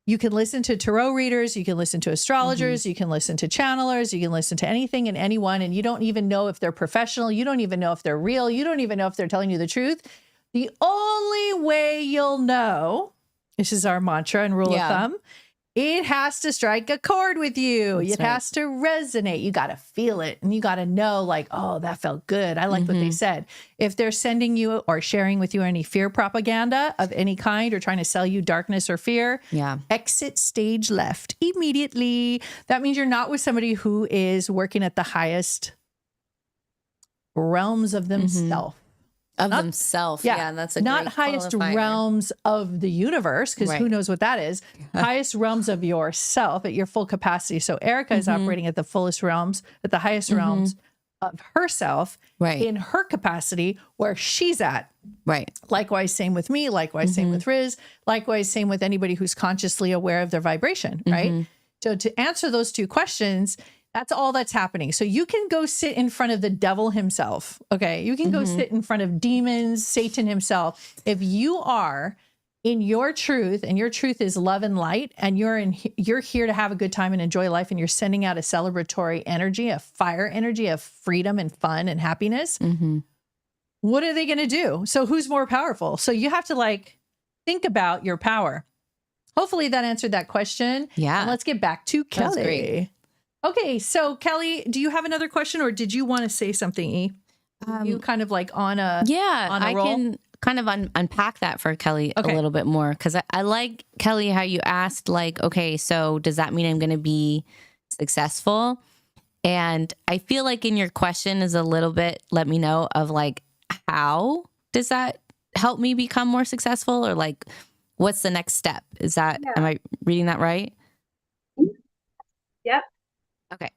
you can listen to tarot readers, you can listen to astrologers, you can listen to channelers, you can listen to anything and anyone, and you don't even know if they're professional. You don't even know if they're real. You don't even know if they're telling you the truth. The only way you'll know, this is our mantra and rule of thumb, it has to strike a chord with you. It has to resonate. You got to feel it. And you got to know like, oh, that felt good. I like what they said. If they're sending you or sharing with you any fear propaganda of any kind or trying to sell you darkness or fear, exit stage left immediately. That means you're not with somebody who is working at the highest realms of themselves. Themselves. Yeah, that's a not great highest qualifier. Realms of the universe, because who knows what that is. Highest realms of yourself at your full capacity. So Erica is operating at the fullest realms, at the highest realms of herself in her capacity where she's at. Likewise, same with me. Likewise, same with Riz. Likewise, same with anybody who's consciously aware of their vibration, right? So to answer those two questions, that's all that's happening. So you can go sit in front of the devil himself. Okay. You can go sit in front of demons, Satan himself. If you are in your truth and your truth is love and light and you're here to have a good time and enjoy life and you're sending out a celebratory energy, a fire energy of freedom and fun and happiness, what are they going to do? So who's more powerful? So you have to like think about your power. Hopefully that answered that question. Yeah. And let's get back to Kelly. Great. Okay, so Kelly, do you have another question or did you want to say something, E? You kind of like on a roll? Can kind of unpack that for Kelly a little bit more because I like, Kelly, how you asked like, okay, so does that mean I'm going to be successful? And I feel like in your question is a little bit, let me know of like, how does that help me become more successful or like, what's the next step? Is that, am I reading that right? Yep. Okay.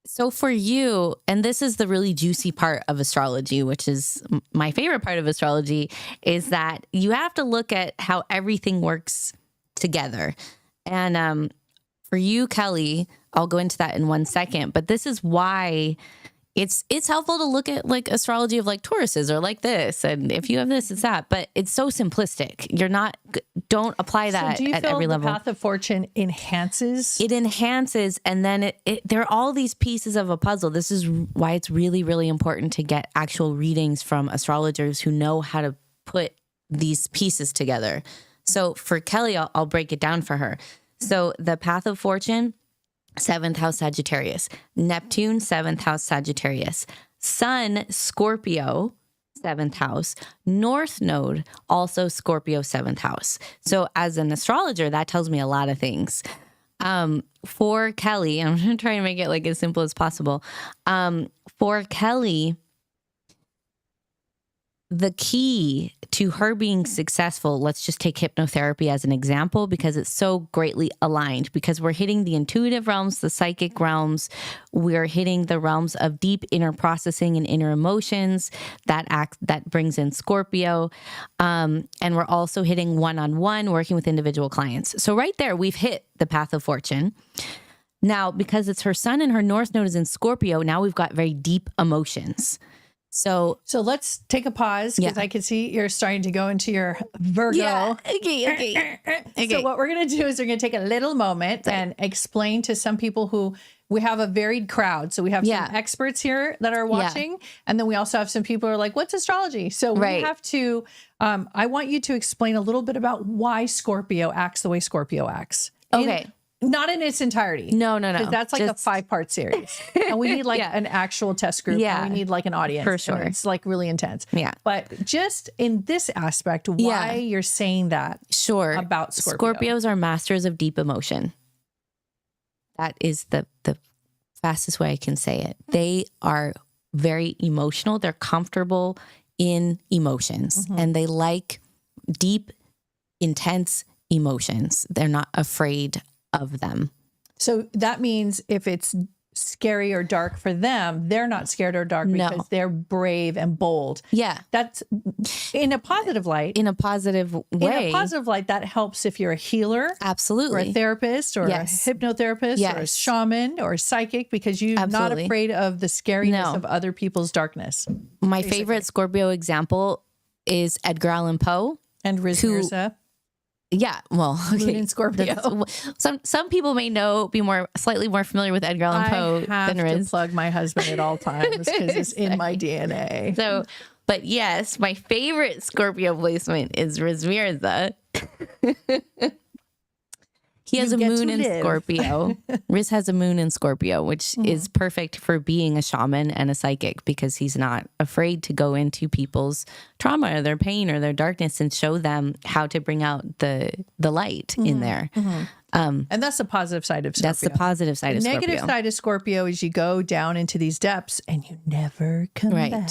So for you, and this is the really juicy part of astrology, which is my favorite part of astrology, is that you have to look at how everything works together. And for you, Kelly, I'll go into that in 1 second, but this is why it's helpful to look at like astrology of like Tauruses or like this. And if you have this, it's that, but it's so simplistic. Don't apply that so do you at feel every level. The path of fortune enhances? It enhances. And then there are all these pieces of a puzzle. This is why it's really, really important to get actual readings from astrologers who know how to put these pieces together. So for Kelly, I'll break it down for her. So the path of fortune, 7th house Sagittarius, Neptune, 7th house Sagittarius, Sun, Scorpio, 7th house, North Node, also Scorpio, 7th house. So as an astrologer, that tells me a lot of things. For Kelly, I'm going to try and make it like as simple as possible. For Kelly, the key to her being successful, let's just take hypnotherapy as an example, because it's so greatly aligned, because we're hitting the intuitive realms, the psychic realms, we're hitting the realms of deep inner processing and inner emotions that brings in Scorpio. And we're also hitting one-on-one, working with individual clients. So right there, we've hit the path of fortune. Now, because it's her sun and her North Node is in Scorpio, now we've got very deep emotions. So let's take a pause because I can see you're starting to go into your Virgo. Yeah. Okay. So what we're going to do is we're going to take a little moment and explain to some people who we have a varied crowd. So we have some experts here that are watching. And then we also have some people who are like, what's astrology? So we have to, I want you to explain a little bit about why Scorpio acts the way Scorpio acts. Okay. Not in its entirety. No. Because that's like a 5-part series. And we need like an actual test group. Yeah. And we need like an audience. For sure. It's like really intense. Yeah. But just in this aspect, why you're saying that about Scorpio. Scorpios are masters of deep emotion. That is the fastest way I can say it. They are very emotional. They're comfortable in emotions, and they like deep, intense emotions. They're not afraid of them. So that means if it's scary or dark for them, they're not scared or dark because they're brave and bold. Yeah. That's in a positive light. In a positive way. In a positive light, that helps if you're a healer. Absolutely. Or a therapist or a hypnotherapist or a shaman or a psychic, because you're not afraid of the scariness of other people's darkness. My favorite Scorpio example is Edgar Allan Poe. And Riz Mirza. Yeah, well, okay. Moon in Scorpio. Some people may be slightly more familiar with Edgar Allan Poe than Riz. I have to plug my husband at all times because it's in my DNA. So, but yes, my favorite Scorpio placement is Riz Mirza. He has a moon in Scorpio. Riz has a moon in Scorpio, which is perfect for being a shaman and a psychic, because he's not afraid to go into people's trauma or their pain or their darkness and show them how to bring out the light in there. And that's the positive side of Scorpio. That's the positive side of Scorpio. The negative side of Scorpio is you go down into these depths and you never come back.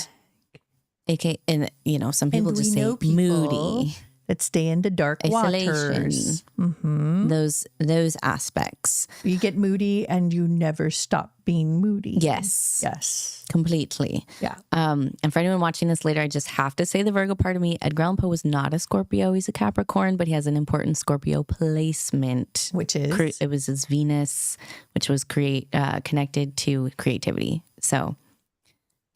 Okay, and some people just say moody. That stay in the dark waters. Those aspects. You get moody and you never stop being moody. Yes. Completely. Yeah. And for anyone watching this later, I just have to say the Virgo part of me. Edgar Allan Poe was not a Scorpio. He's a Capricorn, but he has an important Scorpio placement. Which is? It was his Venus, which was connected to creativity. So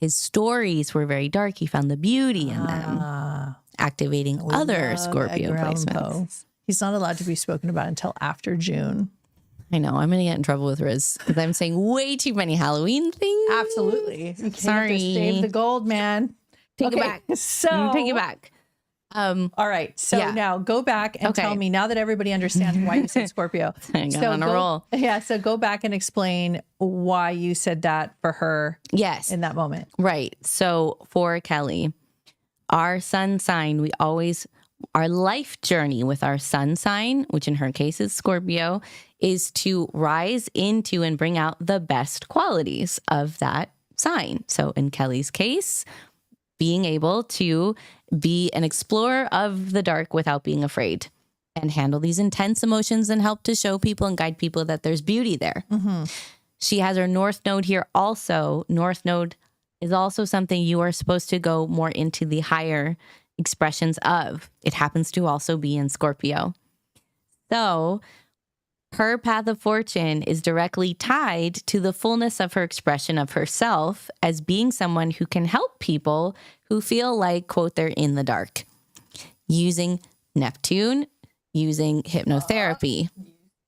his stories were very dark. He found the beauty in them. Activating other Scorpio placements. He's not allowed to be spoken about until after June. I know. I'm going to get in trouble with Riz because I'm saying way too many Halloween things. Absolutely. You Sorry. Can't just save the gold, man. Take it back. So take it back. All right. So now go back and tell me, now that everybody understands why you said Scorpio. I got on a roll. Yeah. So go back and explain why you said that for her. Yes. In that moment. Right. So for Kelly, our sun sign, our life journey with our sun sign, which in her case is Scorpio, is to rise into and bring out the best qualities of that sign. So in Kelly's case, being able to be an explorer of the dark without being afraid and handle these intense emotions and help to show people and guide people that there's beauty there. She has her North Node here also. North Node is also something you are supposed to go more into the higher expressions of. It happens to also be in Scorpio. So her path of fortune is directly tied to the fullness of her expression of herself as being someone who can help people who feel like, quote, they're in the dark, using Neptune, using hypnotherapy.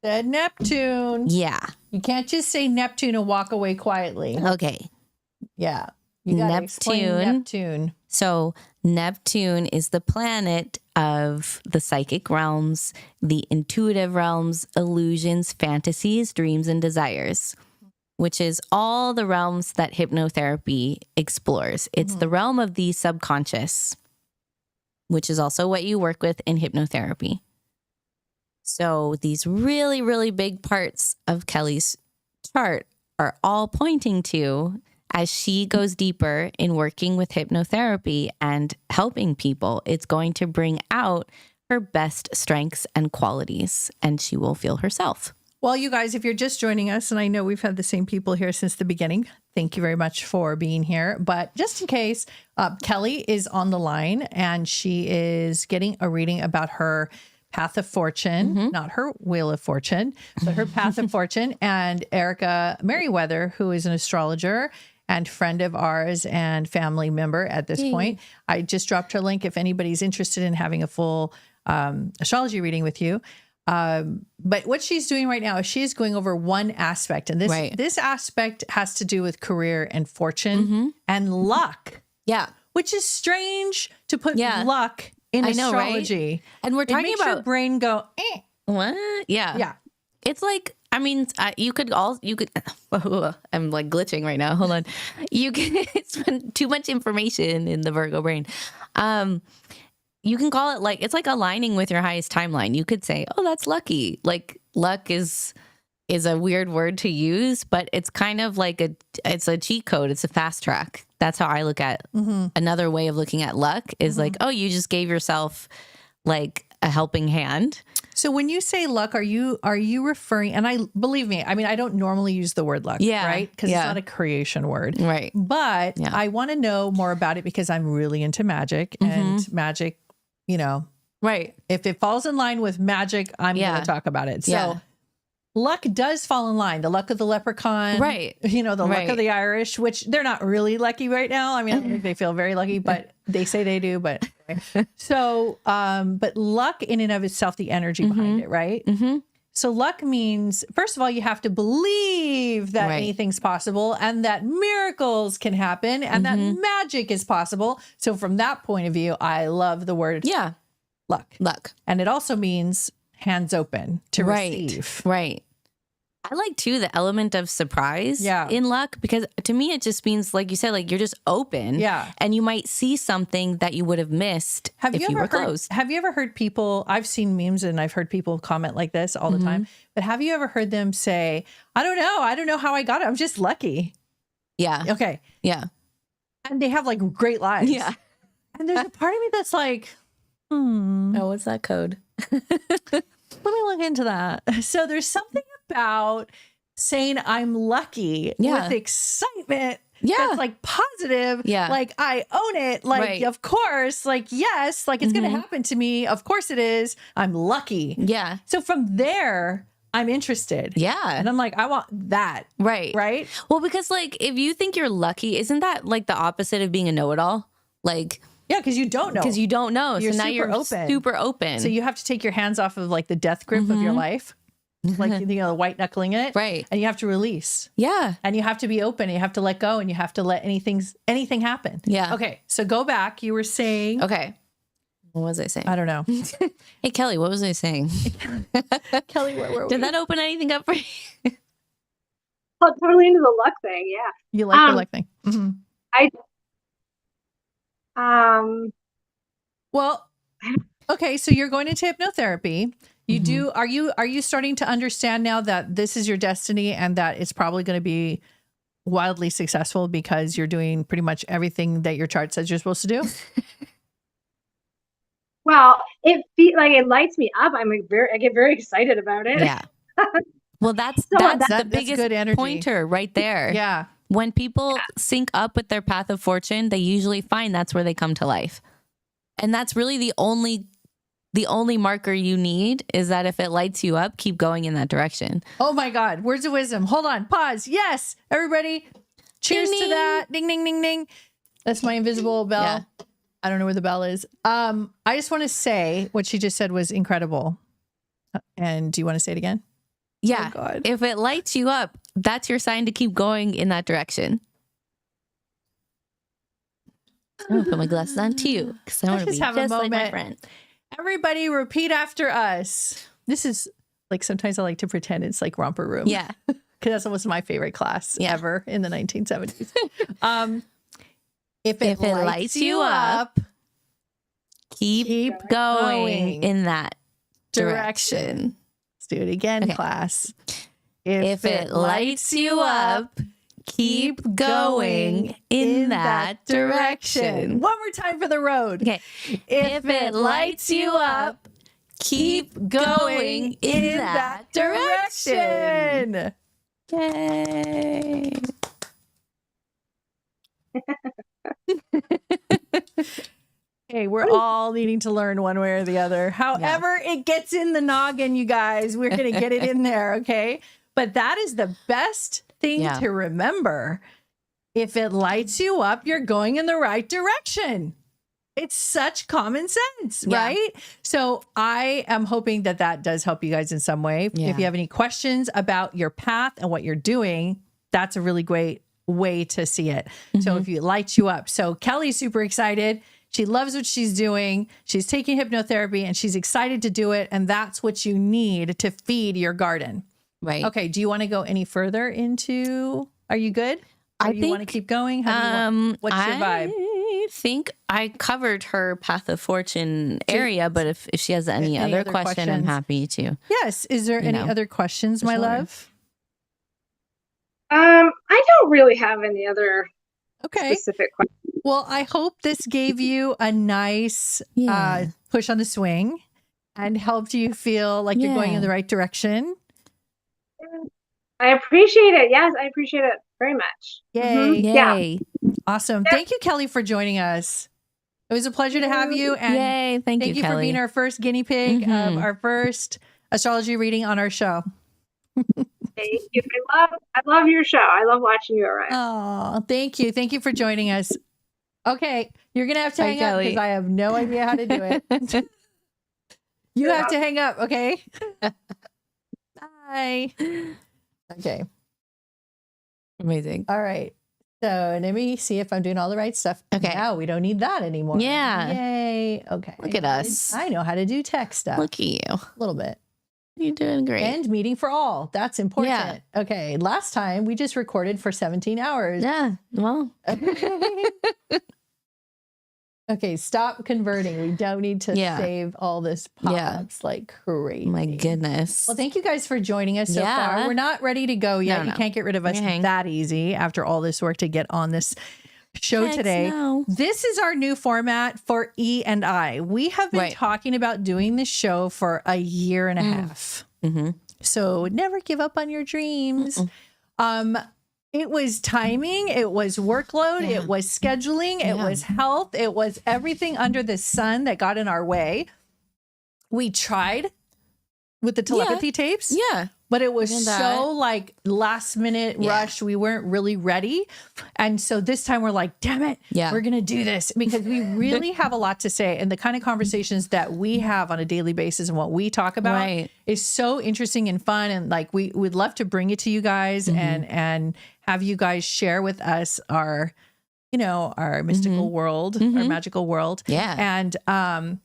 Said Neptune. Yeah. You can't just say Neptune and walk away quietly. Okay. Yeah. You gotta explain Neptune. So Neptune is the planet of the psychic realms, the intuitive realms, illusions, fantasies, dreams, and desires, which is all the realms that hypnotherapy explores. It's the realm of the subconscious, which is also what you work with in hypnotherapy. So these really, really big parts of Kelly's chart are all pointing to, as she goes deeper in working with hypnotherapy and helping people, it's going to bring out her best strengths and qualities, and she will feel herself. Well, you guys, if you're just joining us, and I know we've had the same people here since the beginning, thank you very much for being here. But just in case, Kelly is on the line and she is getting a reading about her path of fortune, not her wheel of fortune, but her path of fortune. And Erica Merriweather, who is an astrologer and friend of ours and family member at this point. I just dropped her link if anybody's interested in having a full astrology reading with you. But what she's doing right now is she's going over one aspect. And this aspect has to do with career and fortune and luck. Yeah. Which is strange to put luck in astrology. Right? And we're talking about your brain go, eh. What? Yeah. Yeah. It's like, I mean, you could, I'm like glitching right now. Hold on. You can spend too much information in the Virgo brain. You can call it like, it's like aligning with your highest timeline. You could say, oh, that's lucky. Like luck is is a weird word to use, but it's kind of like it's a cheat code. It's a fast track. That's how I look at another way of looking at luck is like, oh, you just gave yourself like a helping hand. So when you say luck, are you referring, and believe me, I mean, I don't normally use the word luck, right? Because it's not a creation word. Right. But I want to know more about it because I'm really into magic and magic, you know, right. If it falls in line with magic, I'm going to talk about it. So luck does fall in line. The luck of the leprechaun, right? You know, the luck of the Irish, which they're not really lucky right now. I mean, I don't think they feel very lucky, but they say they do. But so, but luck in and of itself, the energy behind it, right? So luck means, first of all, you have to believe that anything's possible and that miracles can happen and that magic is possible. So from that point of view, I love the word luck. And it also means hands open to receive. Right. I like too the element of surprise in luck, because to me it just means, like you said, like you're just open. Yeah. And you might see something that you would have missed if you were closed. Have you ever heard people, I've seen memes and I've heard people comment like this all the time, but have you ever heard them say, I don't know how I got it. I'm just lucky. Yeah. Okay. Yeah. And they have like great lives. Yeah. And there's a part of me that's like, oh, what's that code? Let me look into that. So there's something about saying I'm lucky with excitement. That's like positive. Yeah. Like I own it. Like, of course, like, yes, like it's going to happen to me. Of course it is. I'm lucky. Yeah. So from there, I'm interested. Yeah. And I'm like, I want that. Right. Right. Well, because like, if you think you're lucky, isn't that like the opposite of being a know-it-all? Like, yeah, because you don't know. Because you don't know. You're so now you're open. Super open. So you have to take your hands off of like the death grip of your life. Like, you know, white knuckling it. Right. And you have to release. Yeah. And you have to be open. And you have to let go. And you have to let anything happen. Yeah. Okay. So go back. You were saying. Okay. What was I saying? I don't know. Hey, Kelly, what was I saying? Kelly, where were we? Did that open anything up for you? Oh, totally into the luck thing. Yeah. You like the luck thing. Well, okay. So you're going into hypnotherapy. You do. Are you starting to understand now that this is your destiny and that it's probably going to be wildly successful because you're doing pretty much everything that your chart says you're supposed to do? Well, it lights me up. I get very excited about it. Yeah. Well, that's the biggest good energy pointer right there. Yeah. When people sync up with their path of fortune, they usually find that's where they come to life. And that's really the only marker you need, is that if it lights you up, keep going in that direction. Oh my God. Words of wisdom. Hold on. Pause. Yes. Everybody. Cheers to that. Ding, ding, ding, ding. That's my invisible bell. Yeah. I don't know where the bell is. I just want to say what she just said was incredible. And do you want to say it again? Yeah. Oh God. If it lights you up, that's your sign to keep going in that direction. I'm gonna put my glasses on too, because I want to be just like my friend. Everybody repeat after us. This is like, sometimes I like to pretend it's like Romper Room. Yeah. Because that was my favorite class ever in the 1970s. If it lights you up, keep going in that direction. Let's do it again, class. If it lights you up, keep going in that direction. One more time for the road. Okay. If it lights you up, keep going in that direction. Yay. Hey, we're all needing to learn one way or the other. However it gets in the noggin, you guys, we're going to get it in there, okay? But that is the best thing to remember. If it lights you up, you're going in the right direction. It's such common sense, right? So I am hoping that that does help you guys in some way. Yeah. If you have any questions about your path and what you're doing, that's a really great way to see it. So if it lights you up. So Kelly's super excited. She loves what she's doing. She's taking hypnotherapy and she's excited to do it. And that's what you need to feed your garden. Right. Okay. Do you want to go any further into, are you good? Or do you want to keep going? How do you want, what's your vibe? I think I covered her path of fortune area, but if she has any other question, I'm happy to. Yes. Is there any other questions, my love? I don't really have any other specific questions. Well, I hope this gave you a nice push on the swing and helped you feel like you're going in the right direction. I appreciate it. Yes, I appreciate it very much. Yay. Yay. Awesome. Yeah. Thank you, Kelly, for joining us. It was a pleasure to have you. And yay. Thank you, for Kelly. being our first guinea pig of our first astrology reading on our show. Thank you. I love your show. I love watching you around. Oh, thank you. Thank you for joining us. Okay, you're going to have to hang up because I have no idea how to do it. You have to hang up, okay? Bye. Okay. Amazing. All right. So let me see if I'm doing all the right stuff. Okay. Now we don't need that anymore. Yeah. Yay. Okay. Look at us. I know how to do tech stuff. Look at you. A little bit. You're doing great. And meeting for all. That's important. Yeah. Okay. Last time we just recorded for 17 hours. Yeah. Well. Okay. Stop converting. We don't need to save all this pop-ups like crazy. My goodness. Well, thank you guys for joining us so far. We're not ready to go yet. No. You can't get rid of us that easy after all this work to get on this show today. No. This is our new format for E and I. We have been talking about doing this show for a year and a half. So never give up on your dreams. It was timing, it was workload, it was scheduling, it was health, it was everything under the sun that got in our way. We tried with the telepathy tapes. Yeah. But it was so like last minute rush. We weren't really ready. And so this time we're like, damn it, we're going to do this because we really have a lot to say. And the kind of conversations that we have on a daily basis and what we talk about is so interesting and fun. And like, we would love to bring it to you guys and have you guys share with us our, you know, our mystical world, our magical world. Yeah. And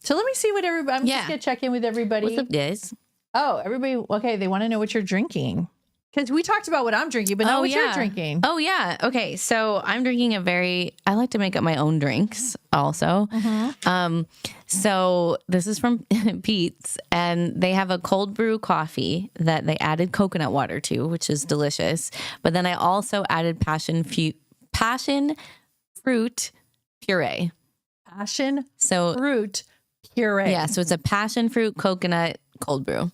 so let me see what everybody, I'm just going to check in with everybody. What's up, guys? Oh, everybody. Okay. They want to know what you're drinking. Because we talked about what I'm drinking, but not what you're drinking. Oh, yeah. Okay. So I'm drinking I like to make up my own drinks also. So this is from Pete's, and they have a cold brew coffee that they added coconut water to, which is delicious. But then I also added passion fruit puree. Passion fruit puree. Yeah. So it's a passion fruit coconut cold brew.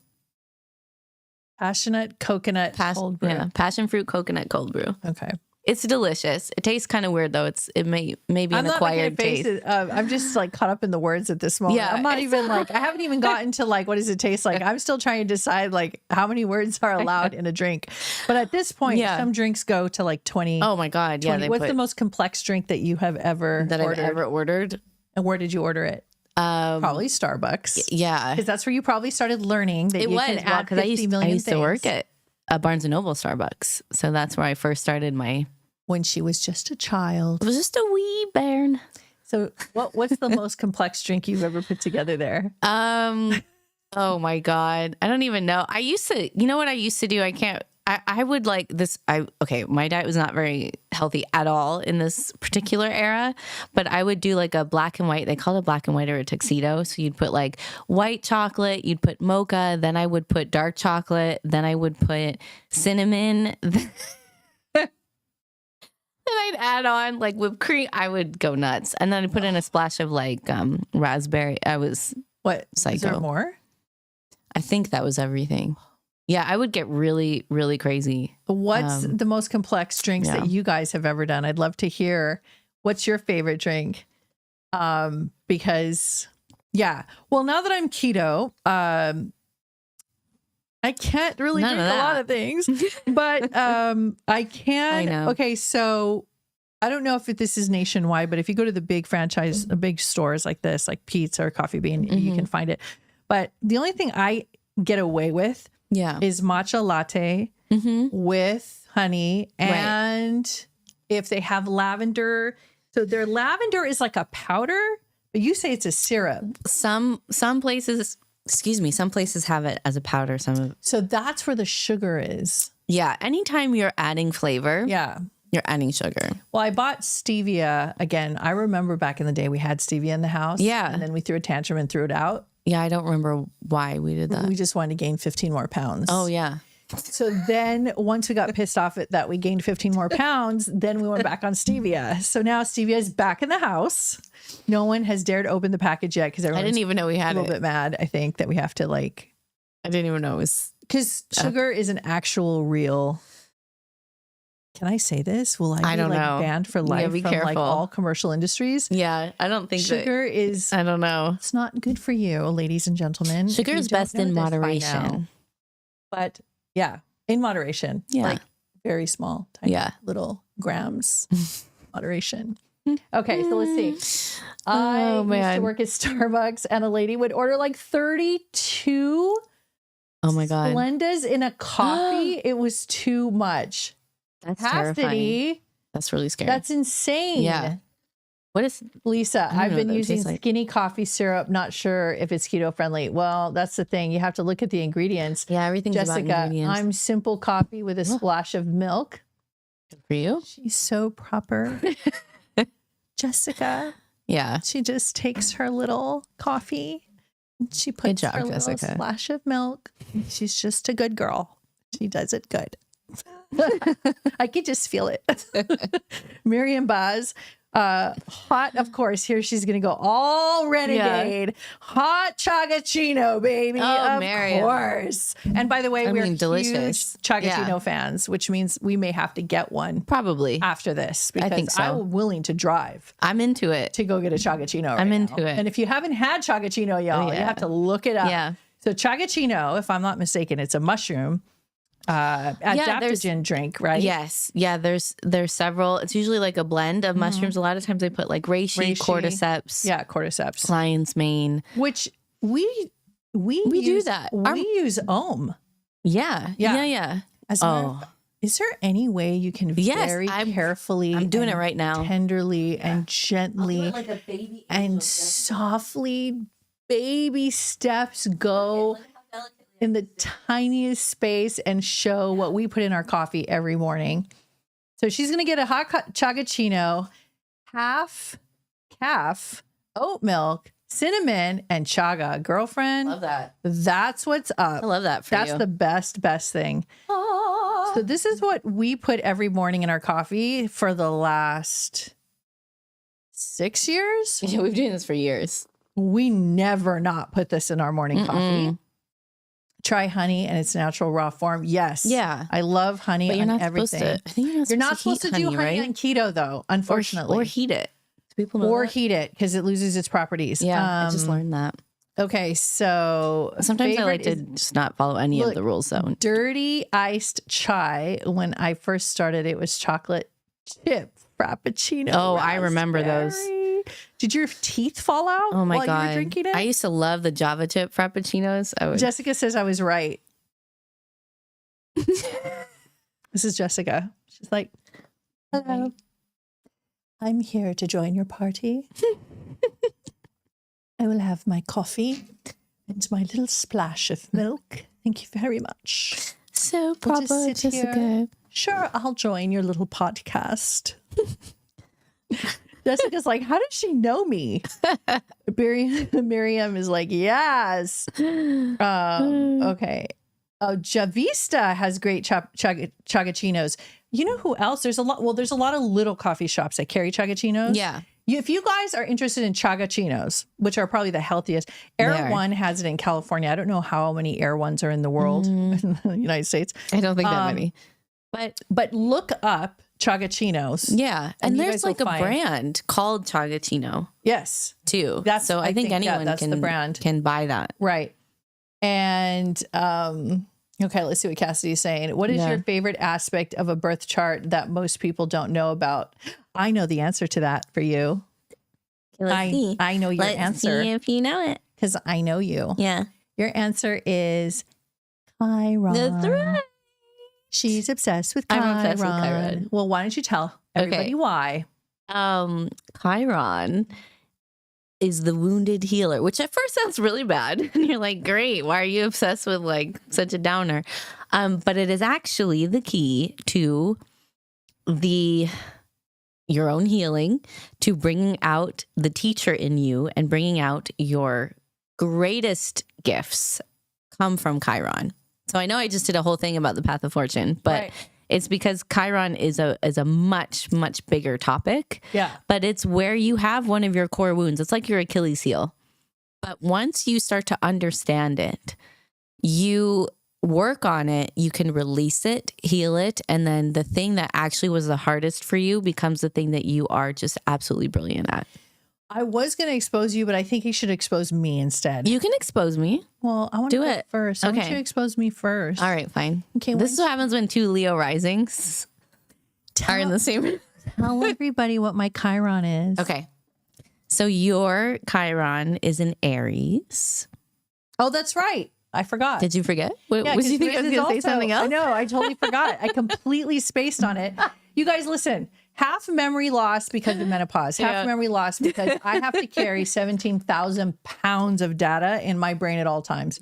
Passionate coconut cold brew. Yeah, passion fruit coconut cold brew. Okay. It's delicious. It tastes kind of weird though. It may be an acquired taste. I'm just like caught up in the words at this moment. Yeah, I'm not even like, I haven't even gotten to like, what does it taste like? I'm still trying to decide like how many words are allowed in a drink. But at this point, some drinks go to like 20. Oh my God. 20. Yeah. What's the most complex drink that you have ever I've ever ordered? And where did you order it? Probably Starbucks. Yeah. Because that's where you probably started learning that can add 50 million I used to work at a Barnes & Noble Starbucks. So that's where I first started when she was just a child. It was just a wee bairn. So what's the most complex drink you've ever put together there? Oh my God. I don't even know. You know what I used to do? I would like this. My diet was not very healthy at all in this particular era, but I would do like a black and white. They call it black and white or a tuxedo. So you'd put like white chocolate, you'd put mocha, then I would put dark chocolate, then I would put cinnamon. Then I'd add on like whipped cream. I would go nuts. And then I put in a splash of like raspberry. I was psycho. Is there more? I think that was everything. Yeah, I would get really, really crazy. What's the most complex drinks that you guys have ever done? I'd love to hear. What's your favorite drink? Because, well, now that I'm keto, I can't really drink a lot of things, but I can. I know. Okay, so I don't know if this is nationwide, but if you go to the big big stores like this, like Pete's or Coffee Bean, you can find it. But the only thing I get away with is matcha latte with honey. And if they have lavender, so their lavender is like a powder, but you say it's a syrup. Some places, some places have it as a powder. So that's where the sugar is. Yeah. Anytime you're adding flavor. Yeah. You're adding sugar. Well, I bought stevia again. I remember back in the day we had stevia in the house. Yeah. And then we threw a tantrum and threw it out. Yeah, I don't remember why we did that. We just wanted to gain 15 more pounds. Oh, yeah. So then once we got pissed off at that we gained 15 more pounds, then we went back on stevia. So now stevia is back in the house. No one has dared open the package yet because I didn't even know we had a little bit mad. I think that we have to like. I didn't even know it was. Because sugar is an actual real. Can I say this? Will I don't be know. Banned for life be from careful. like all commercial industries? Yeah, I don't think sugar is. I don't know. It's not good for you, ladies and gentlemen. Sugar is best in moderation. But yeah, in moderation. Yeah. Like very small, tiny little grams moderation. Okay, so let's see. I used to work at Starbucks and a lady would order like 32 Oh my God. Splendas in a coffee. It was too much. That's Chastity. terrifying. That's really scary. That's insane. Yeah. What is Lisa? I've been using like. skinny coffee syrup. Not sure if it's keto friendly. Well, that's the thing. You have to look at the ingredients. Yeah, everything's about Jessica, ingredients. I'm simple coffee with a splash of milk. Good for you. She's so proper. Jessica. Yeah. She just takes her little coffee. And she puts her little splash of milk. She's just a good girl. She does it good. I could just feel it. Miriam Baz, hot, of course. Here she's going to go all renegade. Yeah. Hot chagachino, baby. Oh, of course. And by the way, we're delicious huge chagachino fans, which means we may have to get one probably after this. Because I think so. I'm willing to drive. I'm into it to go get a chagachino. I'm into it. And if you haven't had chagachino, y'all, you have to look it up. Yeah. So chagachino, if I'm not mistaken, it's a mushroom. Adaptogen drink, right? Yes. Yeah, there's several. It's usually like a blend of mushrooms. A lot of times they put like reishi, cordyceps. Yeah, cordyceps. Lion's mane. Which we use, do that. We use Om. Yeah. Is there any way you can very carefully I'm doing it right now. Tenderly and gently like a baby and softly baby steps go in the tiniest space and show what we put in our coffee every morning. So she's going to get a hot chagachino, half calf, oat milk, cinnamon, and chaga. Girlfriend. Love that. That's what's up. I love that for That's the best thing. So this is what we put every morning in our coffee for the last 6 years. Yeah, we've been doing this for years. We never not put this in our morning coffee. Try honey in its natural raw form. Yes. Yeah. I love honey on everything. I think you're not supposed to do honey on keto though, unfortunately. Or heat it. Do people know that? Heat it because it loses its properties. Yeah, I just learned that. Okay, so sometimes I like to just not follow any of the rules though. Dirty iced chai. When I first started, it was chocolate chip frappuccino. Oh, raspberry. I remember those. Did your teeth fall out? Oh my God. God. You were drinking it? I used to love the Java chip frappuccinos. Jessica says I was right. This is Jessica. She's like, hello. I'm here to join your party. I will have my coffee and my little splash of milk. Thank you very much. So proper, Jessica. Here. Sure, I'll join your little podcast. Jessica's like, how did she know me? Miriam is like, yes. Okay. Oh, Javista has great chagachinos. You know who else? There's a lot of little coffee shops that carry chagachinos. Yeah. If you guys are interested in chagachinos, which are probably the healthiest, Air One has it in California. I don't know how many Air Ones are in the world, in the United States. I don't think that many. But look up chagachinos. Yeah. And there's like a brand called Chagachino. Yes. Too. So I think anyone can buy that. Right. And okay, let's see what Cassidy's saying. What is your favorite aspect of a birth chart that most people don't know about? I know the answer to that for you. Let's see. I know your answer. Let's see if you know it. Because I know you. Yeah. Your answer is Chiron. That's right. She's obsessed with Chiron. I'm obsessed with Chiron. Well, why don't you tell everybody why? Chiron is the wounded healer, which at first sounds really bad. And you're like, great, why are you obsessed with like such a downer? But it is actually the key to your own healing, to bringing out the teacher in you and bringing out your greatest gifts come from Chiron. So I know I just did a whole thing about the path of fortune, but Right. it's because Chiron is a much, much bigger topic. Yeah. But it's where you have one of your core wounds. It's like your Achilles heel. But once you start to understand it, you work on it, you can release it, heal it, and then the thing that actually was the hardest for you becomes the thing that you are just absolutely brilliant at. I was going to expose you, but I think you should expose me instead. You can expose me. Well, I want to Do do it. it first. I want Okay. you to expose me first. All right, fine. Okay, This is what happens when two Leo risings are in the same. Tell everybody what my Chiron is. Okay. So your Chiron is in Aries. Oh, that's right. I forgot. Did you forget? What, Yeah, did you 'cause think I was Riz is going to say also- something else? I know. I totally forgot. I completely spaced on it. You guys, listen. Half memory loss because of menopause. Half Yeah. memory loss because I have to carry 17,000 pounds of data in my brain at all times.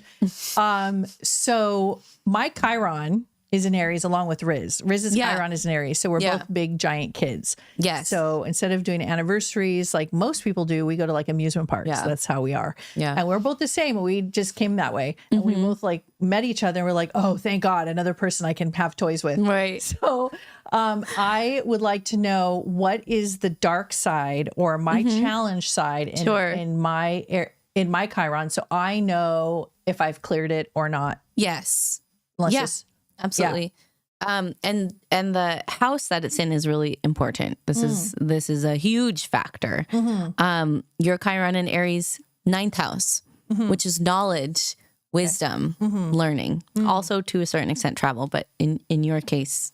So my Chiron is in Aries along with Riz. Riz's Yeah. Chiron is in Aries. So we're Yeah. both big, giant kids. Yes. So instead of doing anniversaries like most people do, we go to like amusement parks. Yeah. That's how we are. Yeah. And we're both the same. We just came that way. And we both like met each other and we're like, oh, thank God, another person I can have toys with. Right. So I would like to know what is the dark side or my challenge side in my Chiron. So I know if I've cleared it or not. Yes. Let's Yeah. just Absolutely. And the house that it's in is really important. This is a huge factor. Your Chiron in Aries, 9th house, which is knowledge, wisdom, learning, also to a certain extent travel, but in your case,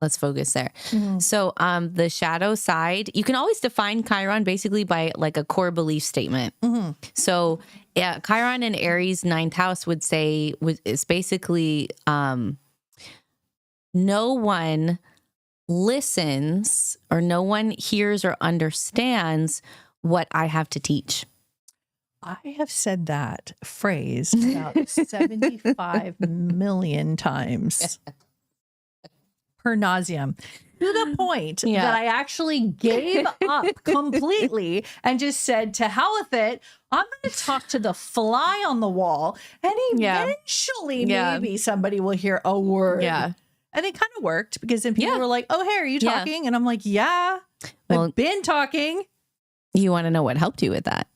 let's focus there. So the shadow side, you can always define Chiron basically by like a core belief statement. So yeah, Chiron in Aries 9th house would say is basically no one listens or no one hears or understands what I have to teach. I have said that phrase about 75 million times per nauseum, to the point that I actually gave up completely and just said, to hell with it. I'm going to talk to the fly on the wall and eventually maybe somebody will hear a word. Yeah. And it kind of worked because then people were like, oh, hey, are you talking? And I'm like, yeah, I've been talking. You want to know what helped you with that?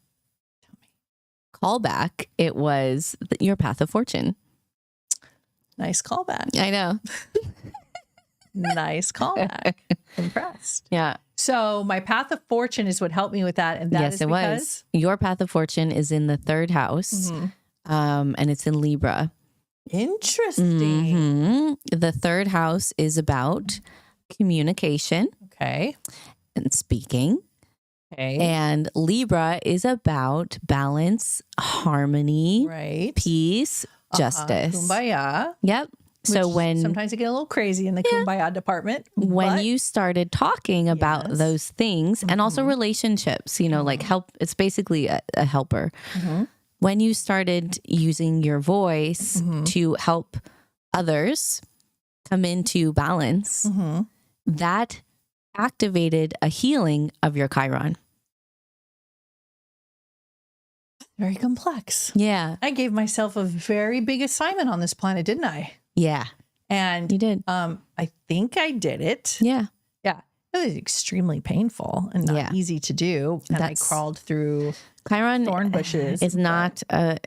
Callback. It was your path of fortune. Nice callback. I know. Nice callback. Impressed. Yeah. So my path of fortune is what helped me with that. And that is it was. Your path of fortune is in the 3rd house. And it's in Libra. Interesting. The 3rd house is about communication. Okay. And speaking. Okay. And Libra is about balance, harmony, Right. peace, justice. Kumbaya. Yep. So Which when sometimes I get a little crazy in the kumbaya department. when but you started talking about those things and also relationships, you know, like help, it's basically a helper. When you started using your voice to help others come into balance, that activated a healing of your Chiron. very complex. Yeah. I gave myself a very big assignment on this planet, didn't I? Yeah. And You did. I think I did it. Yeah. Yeah. It was extremely painful and not easy to do. And I crawled through Chiron thorn bushes. is not,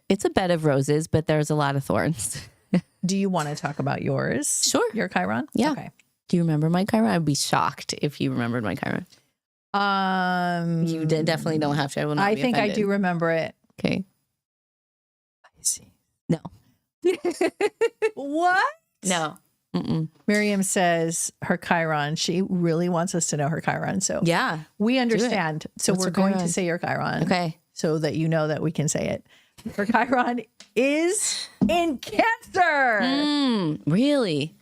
it's a bed of roses, but there's a lot of thorns. Do you want to talk about yours? Sure. Your Chiron? Yeah. Okay. Do you remember my Chiron? I'd be shocked if you remembered my Chiron. You definitely don't have to. I will not I be think I offended. do remember it. Okay. I see. No. What? No. Mm-mm. Miriam says her Chiron. She really wants us to know her Chiron. So Yeah. we understand. So What's we're her going Chiron? to say your Chiron. Okay. So that you know that we can say it. Her Chiron is in Cancer. Really?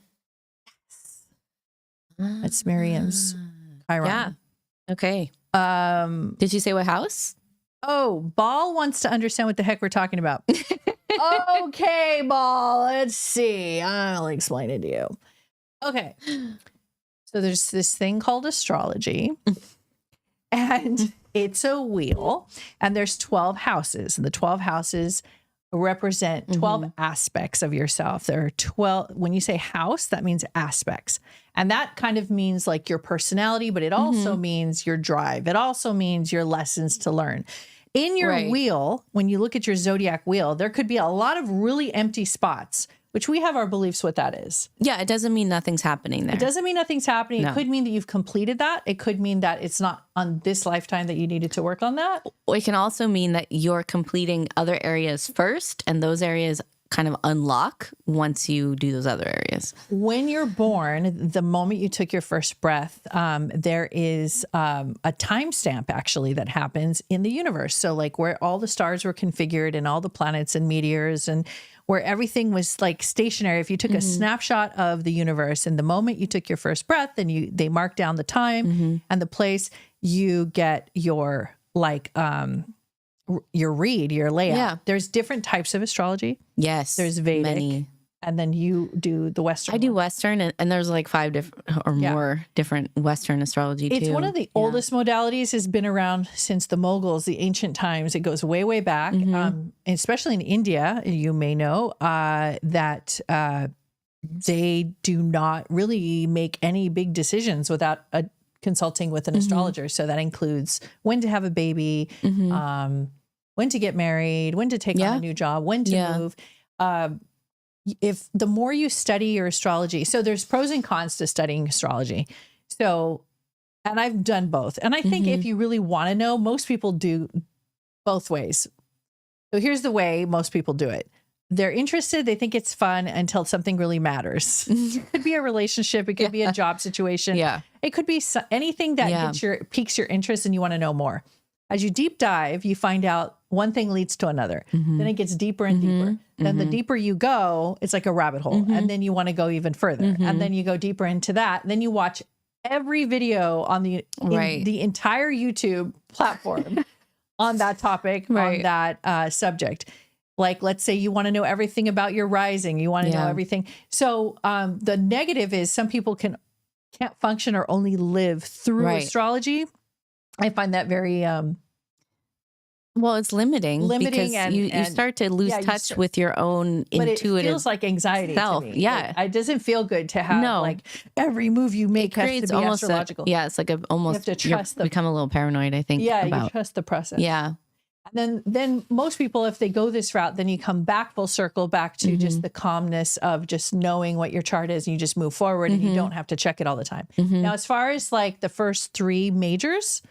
That's Miriam's Chiron. Yeah. Okay. Did you say what house? Oh, Ball wants to understand what the heck we're talking about. Okay, Ball. Let's see. I'll explain it to you. Okay. So there's this thing called astrology, and it's a wheel, and there's 12 houses, and the 12 houses represent 12 aspects of yourself. There are 12. When you say house, that means aspects. And that kind of means like your personality, but it also means your drive. It also means your lessons to learn. In your wheel, when you look at your zodiac wheel, there could be a lot of really empty spots, which we have our beliefs what that is. Yeah, it doesn't mean nothing's happening there. It doesn't mean nothing's happening. No. It could mean that you've completed that. It could mean that it's not on this lifetime that you needed to work on that. It can also mean that you're completing other areas first, and those areas kind of unlock once you do those other areas. When you're born, the moment you took your first breath, there is a timestamp actually that happens in the universe. So like where all the stars were configured and all the planets and meteors and where everything was like stationary. If you took a snapshot of the universe and the moment you took your first breath, then they mark down the time and the place, you get your like your read, your layout. Yeah. There's different types of astrology. Yes. There's Vedic. Many. And then you do the Western. I do Western, and there's like 5 different or more different Western astrology too. It's one of the oldest modalities, has been around since the Mughals, the ancient times. It goes way, way back. Especially in India, you may know that they do not really make any big decisions without consulting with an astrologer. So that includes when to have a baby, when to get married, when to take on a new job, when to move. If the more you study your astrology, so there's pros and cons to studying astrology. So, and I've done both. And I think if you really want to know, most people do both ways. So here's the way most people do it. They're interested. They think it's fun until something really matters. It could be a relationship. It could be a job situation. It could be anything that piques your interest and you want to know more. As you deep dive, you find out one thing leads to another. Then it gets deeper and deeper. Then the deeper you go, it's like a rabbit hole. And then you want to go even further. And then you go deeper into that. Then you watch every video on the entire YouTube platform on that topic, on that subject. Like, let's say you want to know everything about your rising. You want to know everything. So the negative is some people can't function or only live through astrology. I find that very well, it's limiting because and you start to lose touch with your own intuitive. But it feels like anxiety self. To me. Yeah, it doesn't feel good to have like every move you make has to be astrological. It's like almost you have to trust become a little paranoid. I think. Yeah, you trust the process. Yeah. And then most people, if they go this route, then you come back full circle back to just the calmness of just knowing what your chart is and you just move forward and you don't have to check it all the time. Now, as far as like the first 3 majors,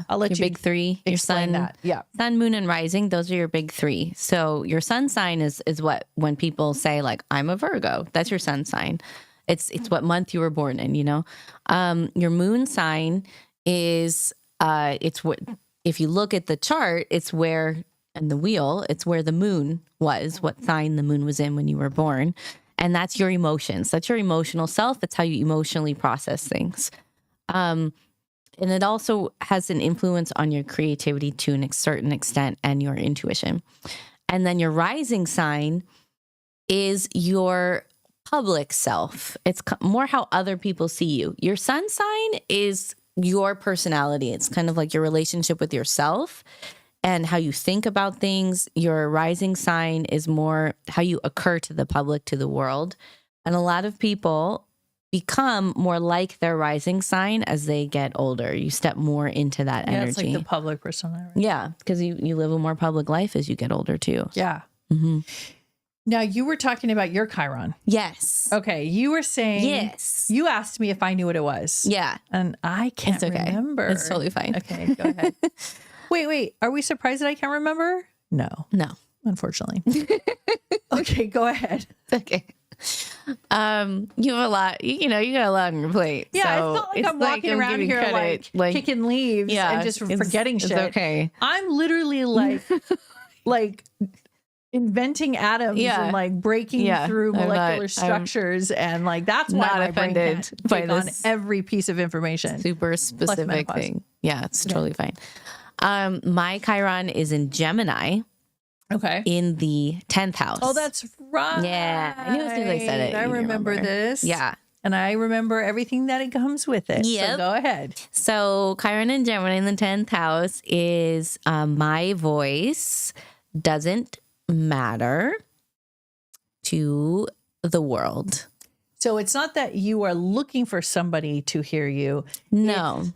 I'll let your big 3, your sun, that. Sun, moon, and rising. Those are your big 3. So your sun sign is what, when people say like, I'm a Virgo, that's your sun sign. It's what month you were born in, you know. Your moon sign is, it's what, if you look at the chart, it's where, and the wheel, it's where the moon was, what sign the moon was in when you were born. And that's your emotions. That's your emotional self. It's how you emotionally process things. And it also has an influence on your creativity to a certain extent and your intuition. And then your rising sign is your public self. It's more how other people see you. Your sun sign is your personality. It's kind of like your relationship with yourself and how you think about things. Your rising sign is more how you occur to the public, to the world. And a lot of people become more like their rising sign as they get older. You step more into that energy. It's like the public persona. Right? Yeah, because you live a more public life as you get older too. Yeah. Now, you were talking about your Chiron. Yes. Okay. You were saying, yes. You asked me if I knew what it was. Yeah. And I can't remember. It's totally fine. Okay. Go ahead. Wait. Are we surprised that I can't remember? No, unfortunately. Okay. Go ahead. Okay. You have a lot, you got a lot on your plate. Yeah. So I felt like I'm walking around here like kicking leaves and just forgetting shit. It's okay. I'm literally like inventing atoms and like breaking through molecular structures and like that's why my brain can't take on every piece of information. Super specific thing. Yeah, it's totally fine. My Chiron is in Gemini. Okay. In the 10th house. Oh, that's right. Yeah, I knew as soon as I said it. I remember this. Yeah. And I remember everything that it comes with it. Yep. So go ahead. So Chiron and Gemini in the 10th house is my voice doesn't matter to the world. So it's not that you are looking for somebody to hear you. No. It's,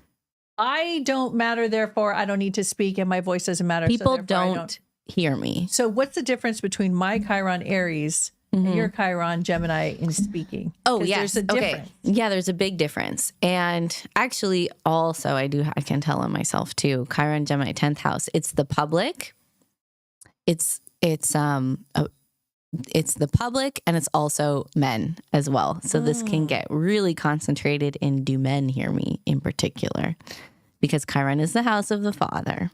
I don't matter, therefore I don't need to speak, and my voice doesn't matter. People so don't hear me. So what's the difference between my Chiron Aries and your Chiron Gemini in speaking? Oh, yes. There's a difference. Yeah, there's a big difference. And actually also I can tell on myself too. Chiron Gemini 10th house. It's the public. It's the public, and it's also men as well. So this can get really concentrated in do men hear me in particular, because Chiron is the house of the father.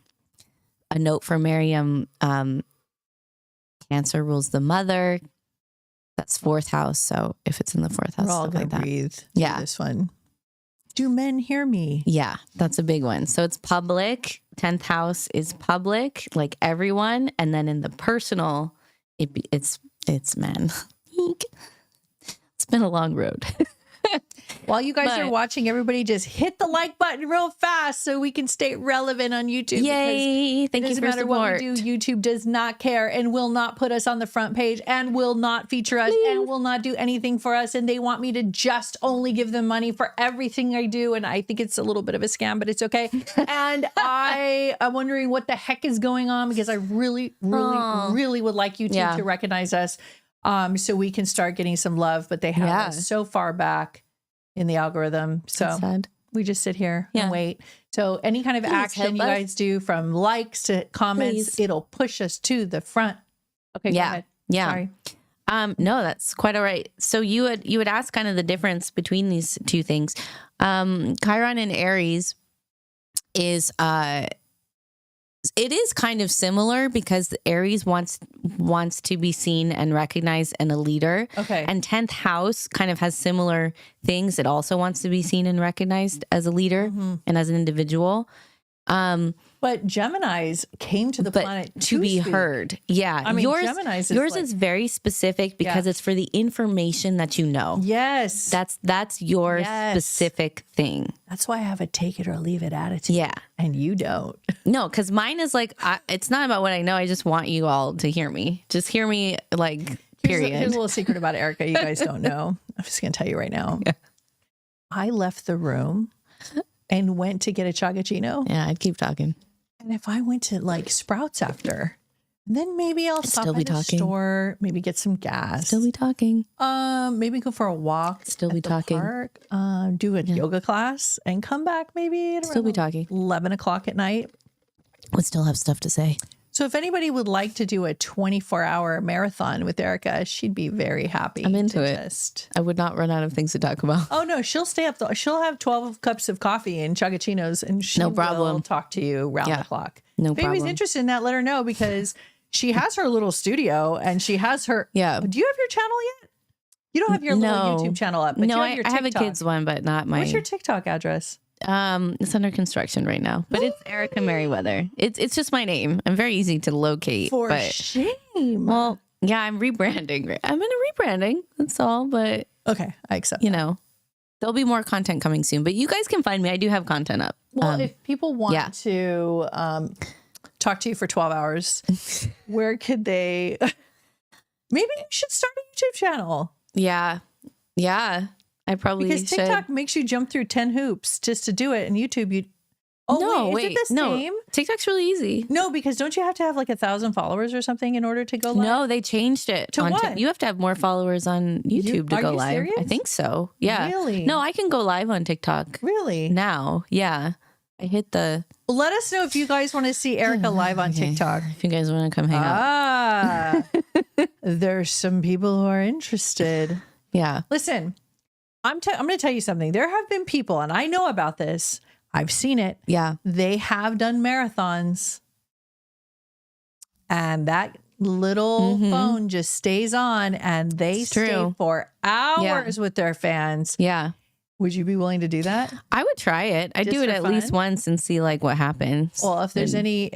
A note for Miriam, Cancer rules the mother. That's 4th house. So if it's in the 4th house, We're all going to breathe through this one. Do men hear me? Yeah, that's a big one. So it's public. 10th house is public, like everyone. And then in the personal, it's men. It's been a long road. While you guys are watching, everybody just hit the like button real fast so we can stay relevant on YouTube. Yay! Thank you for support. What we do, YouTube does not care and will not put us on the front page and will not feature us and will not do anything for us. And they want me to just only give them money for everything I do. And I think it's a little bit of a scam, but it's okay. And I am wondering what the heck is going on, because I really would like YouTube to recognize us. So we can start getting some love, but they have us so far back in the algorithm. So we just sit here and wait. So any kind of action you guys do, from likes to comments, it'll push us to the front. Okay. Go ahead. Sorry. No, that's quite all right. So you would ask kind of the difference between these two things. Chiron and Aries is, it is kind of similar, because Aries wants to be seen and recognized and a leader. Okay. And 10th house kind of has similar things. It also wants to be seen and recognized as a leader and as an individual. But Geminis came to the planet to be heard. Yeah. I mean, yours is very specific, because it's for the information that you know. Yes. That's your specific thing. That's why I have a take it or leave it attitude. Yeah. And you don't. No, because mine is like, it's not about what I know. I just want you all to hear me. Just hear me, like, period. Here's a little secret about Erica you guys don't know. I'm just going to tell you right now. Yeah. I left the room and went to get a chagachino. Yeah, I'd keep talking. And if I went to like Sprouts after, then maybe I'll stop at the store, maybe get some gas. Still be talking. Maybe go for a walk. Still be talking. Park, do a yoga class and come back maybe at still be talking. 11 o'clock at night. Would still have stuff to say. So if anybody would like to do a 24-hour marathon with Erica, she'd be very happy. I'm into it. I would not run out of things to talk about. Oh, no. She'll stay up. She'll have 12 cups of coffee and chagachinos, and she will talk to you round the clock. No problem. If anybody's interested in that, let her know, because she has her little studio and she has her. Yeah. Do you have your channel yet? You don't have your little YouTube channel up. But no, you have your I have a kids one, but not my. What's your TikTok address? It's under construction right now, but it's Erica Merriweather. It's just my name. I'm very easy to locate. For shame. Well, yeah, I'm rebranding. I'm in a rebranding. That's all. But okay, I accept. You know, there'll be more content coming soon. But you guys can find me. I do have content up. Well, if people want to talk to you for 12 hours, where could they? Maybe you should start a YouTube channel. Yeah. I probably because TikTok makes you jump through 10 hoops just to do it, and YouTube you. Oh no! Wait, is it the same? TikTok's really easy. No, because don't you have to have like 1,000 followers or something in order to go live? No, they changed it. To what? You have to have more followers on YouTube to go live. Serious? I think so. Yeah. Really? No, I can go live on TikTok. Really? Now, yeah. I hit the. Well, let us know if you guys want to see Erica live on TikTok. If you guys want to come hang out. There's some people who are interested. Yeah. Listen. I'm going to tell you something. There have been people, and I know about this. I've seen it. Yeah. They have done marathons, and that little phone just stays on, and they stay for hours with their fans. Yeah. Would you be willing to do that? I would try it. I'd do it at least once and see like what happens. Well, if there's any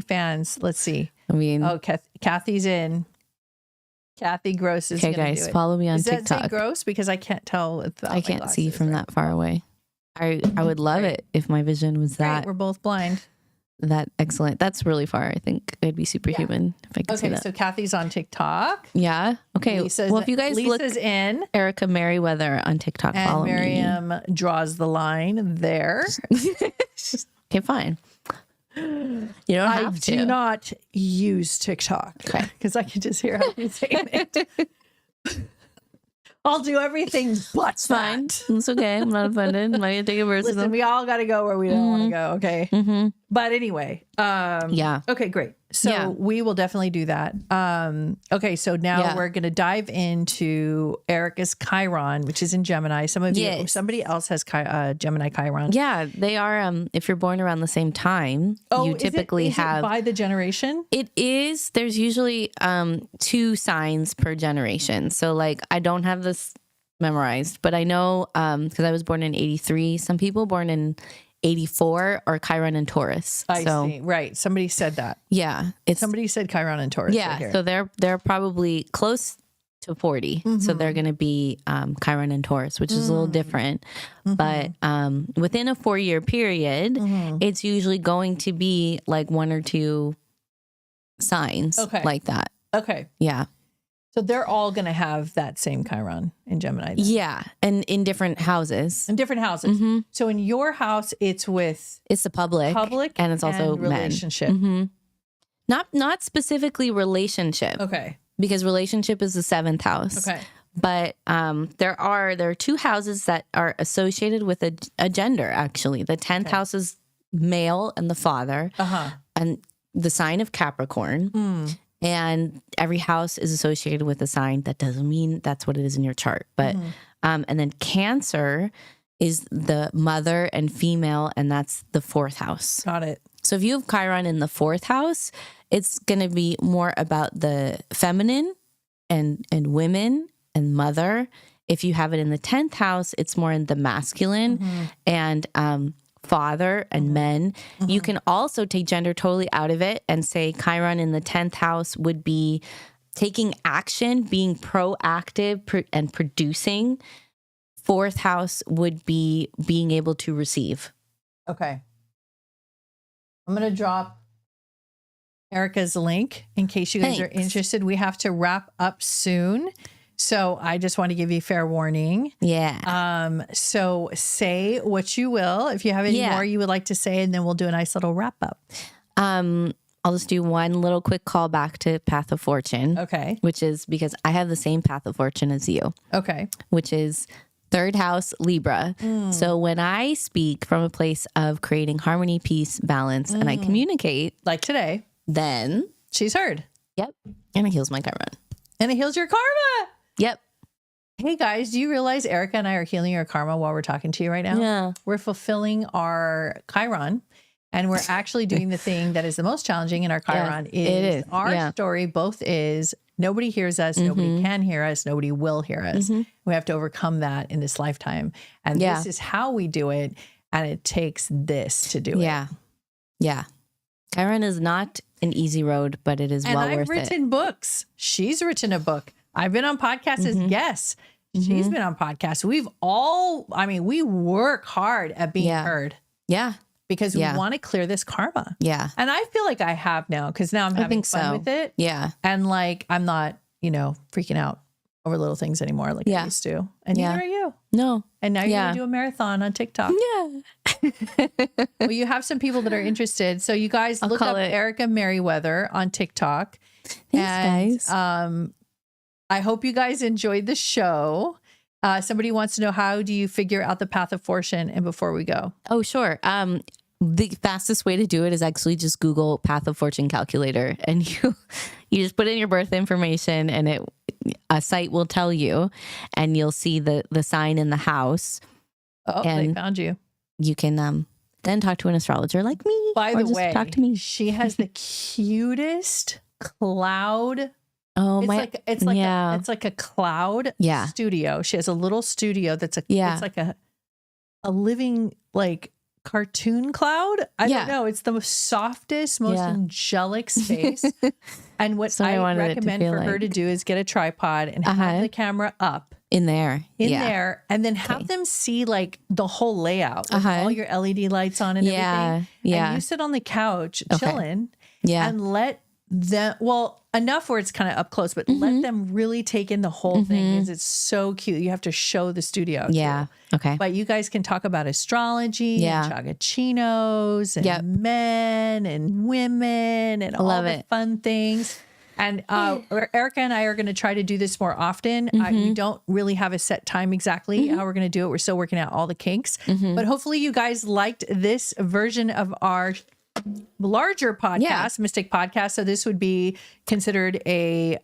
fans, let's see. I mean, Kathy's in. Kathy Gross is okay, guys. Follow me on TikTok. Does that say Gross? Because I can't tell. I can't see from that far away. I would love it if my vision was that. Right, we're both blind. excellent. That's really far. I think I'd be superhuman if I could see Okay, that. so Kathy's on TikTok. Yeah. Okay. Well, if you guys Lisa's look in. Erica Merriweather on TikTok, And follow Miriam draws the line there. me. Okay, fine. You don't have to. I do not use TikTok. Okay. Because I can just hear how you saying it. I'll do everything but Fine. that. It's okay. I'm not offended. I'm not gonna take it personal. Listen, we all got to go where we don't want to go. Okay. Mm-hmm. But anyway. Yeah. Okay, great. So we will definitely do that. Okay. So now we're going to dive into Erica's Chiron, which is in Gemini. Some of you, somebody else has Gemini Chiron. Yeah. They are, if you're born around the same time, you typically have. It by the generation? It is. There's usually 2 signs per generation. So like, I don't have this memorized, but I know, because I was born in 83, some people born in 84 are Chiron and Taurus. I see. Right. Somebody said that. Yeah. Somebody said Chiron and Taurus. Yeah. Right here. So they're probably close to 40. Mm-hmm. So they're going to be Chiron and Taurus, which is a little different. Mm-hmm. But within a 4-year period, it's usually going to be like 1 or 2 signs like that. Okay. Yeah. So they're all going to have that same Chiron in Gemini. Then. Yeah. And in different houses. In different houses. Mm-hmm. So in your house, it's the public. And it's also relationship. Mm-hmm. Not specifically relationship. Okay. Because relationship is the 7th house. Okay. But there are 2 houses that are associated with a gender, actually. The 10th house is male and the father. And the sign of Capricorn. And every house is associated with a sign. That doesn't mean that's what it is in your chart. But and then Cancer is the mother and female, and that's the 4th house. Got it. So if you have Chiron in the 4th house, it's going to be more about the feminine and women and mother. If you have it in the 10th house, it's more in the masculine and father and men. You can also take gender totally out of it and say Chiron in the 10th house would be taking action, being proactive and producing. 4th house would be being able to receive. Okay. I'm going to drop Erica's link in case you guys are interested. We have to wrap up soon. So I just want to give you fair warning. Yeah. So say what you will. If you have any more you would like to say, and then we'll do a nice little wrap up. I'll just do one little quick call back to Path of Fortune. Okay. Which is because I have the same Path of Fortune as you. Okay. Which is 3rd house Libra. So when I speak from a place of creating harmony, peace, balance, and I communicate. Like today. Then. She's heard. Yep. And it heals my karma. And it heals your karma. Yep. Hey guys, do you realize Erica and I are healing our karma while we're talking to you right now? Yeah. We're fulfilling our Chiron, and we're actually doing the thing that is the most challenging in our Chiron. Is our story both is nobody hears us, nobody can hear us, nobody will hear us. We have to overcome that in this lifetime. And this is how we do it. And it takes this to do it. Yeah. Chiron is not an easy road, but it is well worth it. And I've written books. She's written a book. I've been on podcasts as guests. She's been on podcasts. We work hard at being heard. Yeah. Because we want to clear this karma. Yeah. And I feel like I have now because now I'm having fun with it. Yeah. And like, I'm not, freaking out over little things anymore like I used to. And neither are you. No. And now you're going to do a marathon on TikTok. Yeah. Well, you have some people that are interested. So you guys look up Erica Merriweather on TikTok. Thanks, guys. I hope you guys enjoyed the show. Somebody wants to know, how do you figure out the Path of Fortune? And before we go. Oh, sure. The fastest way to do it is actually just Google Path of Fortune calculator, and you just put in your birth information, and a site will tell you, and you'll see the sign in the house. Oh, and they found you. You can then talk to an astrologer like me. By the way, talk to me. She has the cutest cloud. Oh, it's like a cloud studio. She has a little studio that's it's like a living like cartoon cloud. I don't know. It's the softest, most angelic space. And what I recommend for her to do is get a tripod and have the camera up in there. in there, and then have them see like the whole layout with all your LED lights on and everything. Yeah. And you sit on the couch chilling and let them, enough where it's kind of up close, but let them really take in the whole thing because it's so cute. You have to show the studio. Yeah. Too. Okay. But you guys can talk about astrology and chagachinos and men and women and all the fun things. And Erica and I are going to try to do this more often. We don't really have a set time exactly how we're going to do it. We're still working out all the kinks. But hopefully you guys liked this version of our larger podcast, Mystic Podcast. So this would be considered a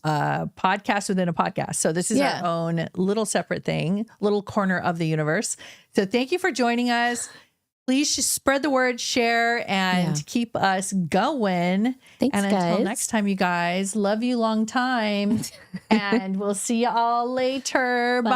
podcast within a podcast. So this is our own little separate thing, little corner of the universe. So thank you for joining us. Please just spread the word, share, and keep us going. Thanks, and until next time, you guys, love you long time. And we'll see you all later. Bye.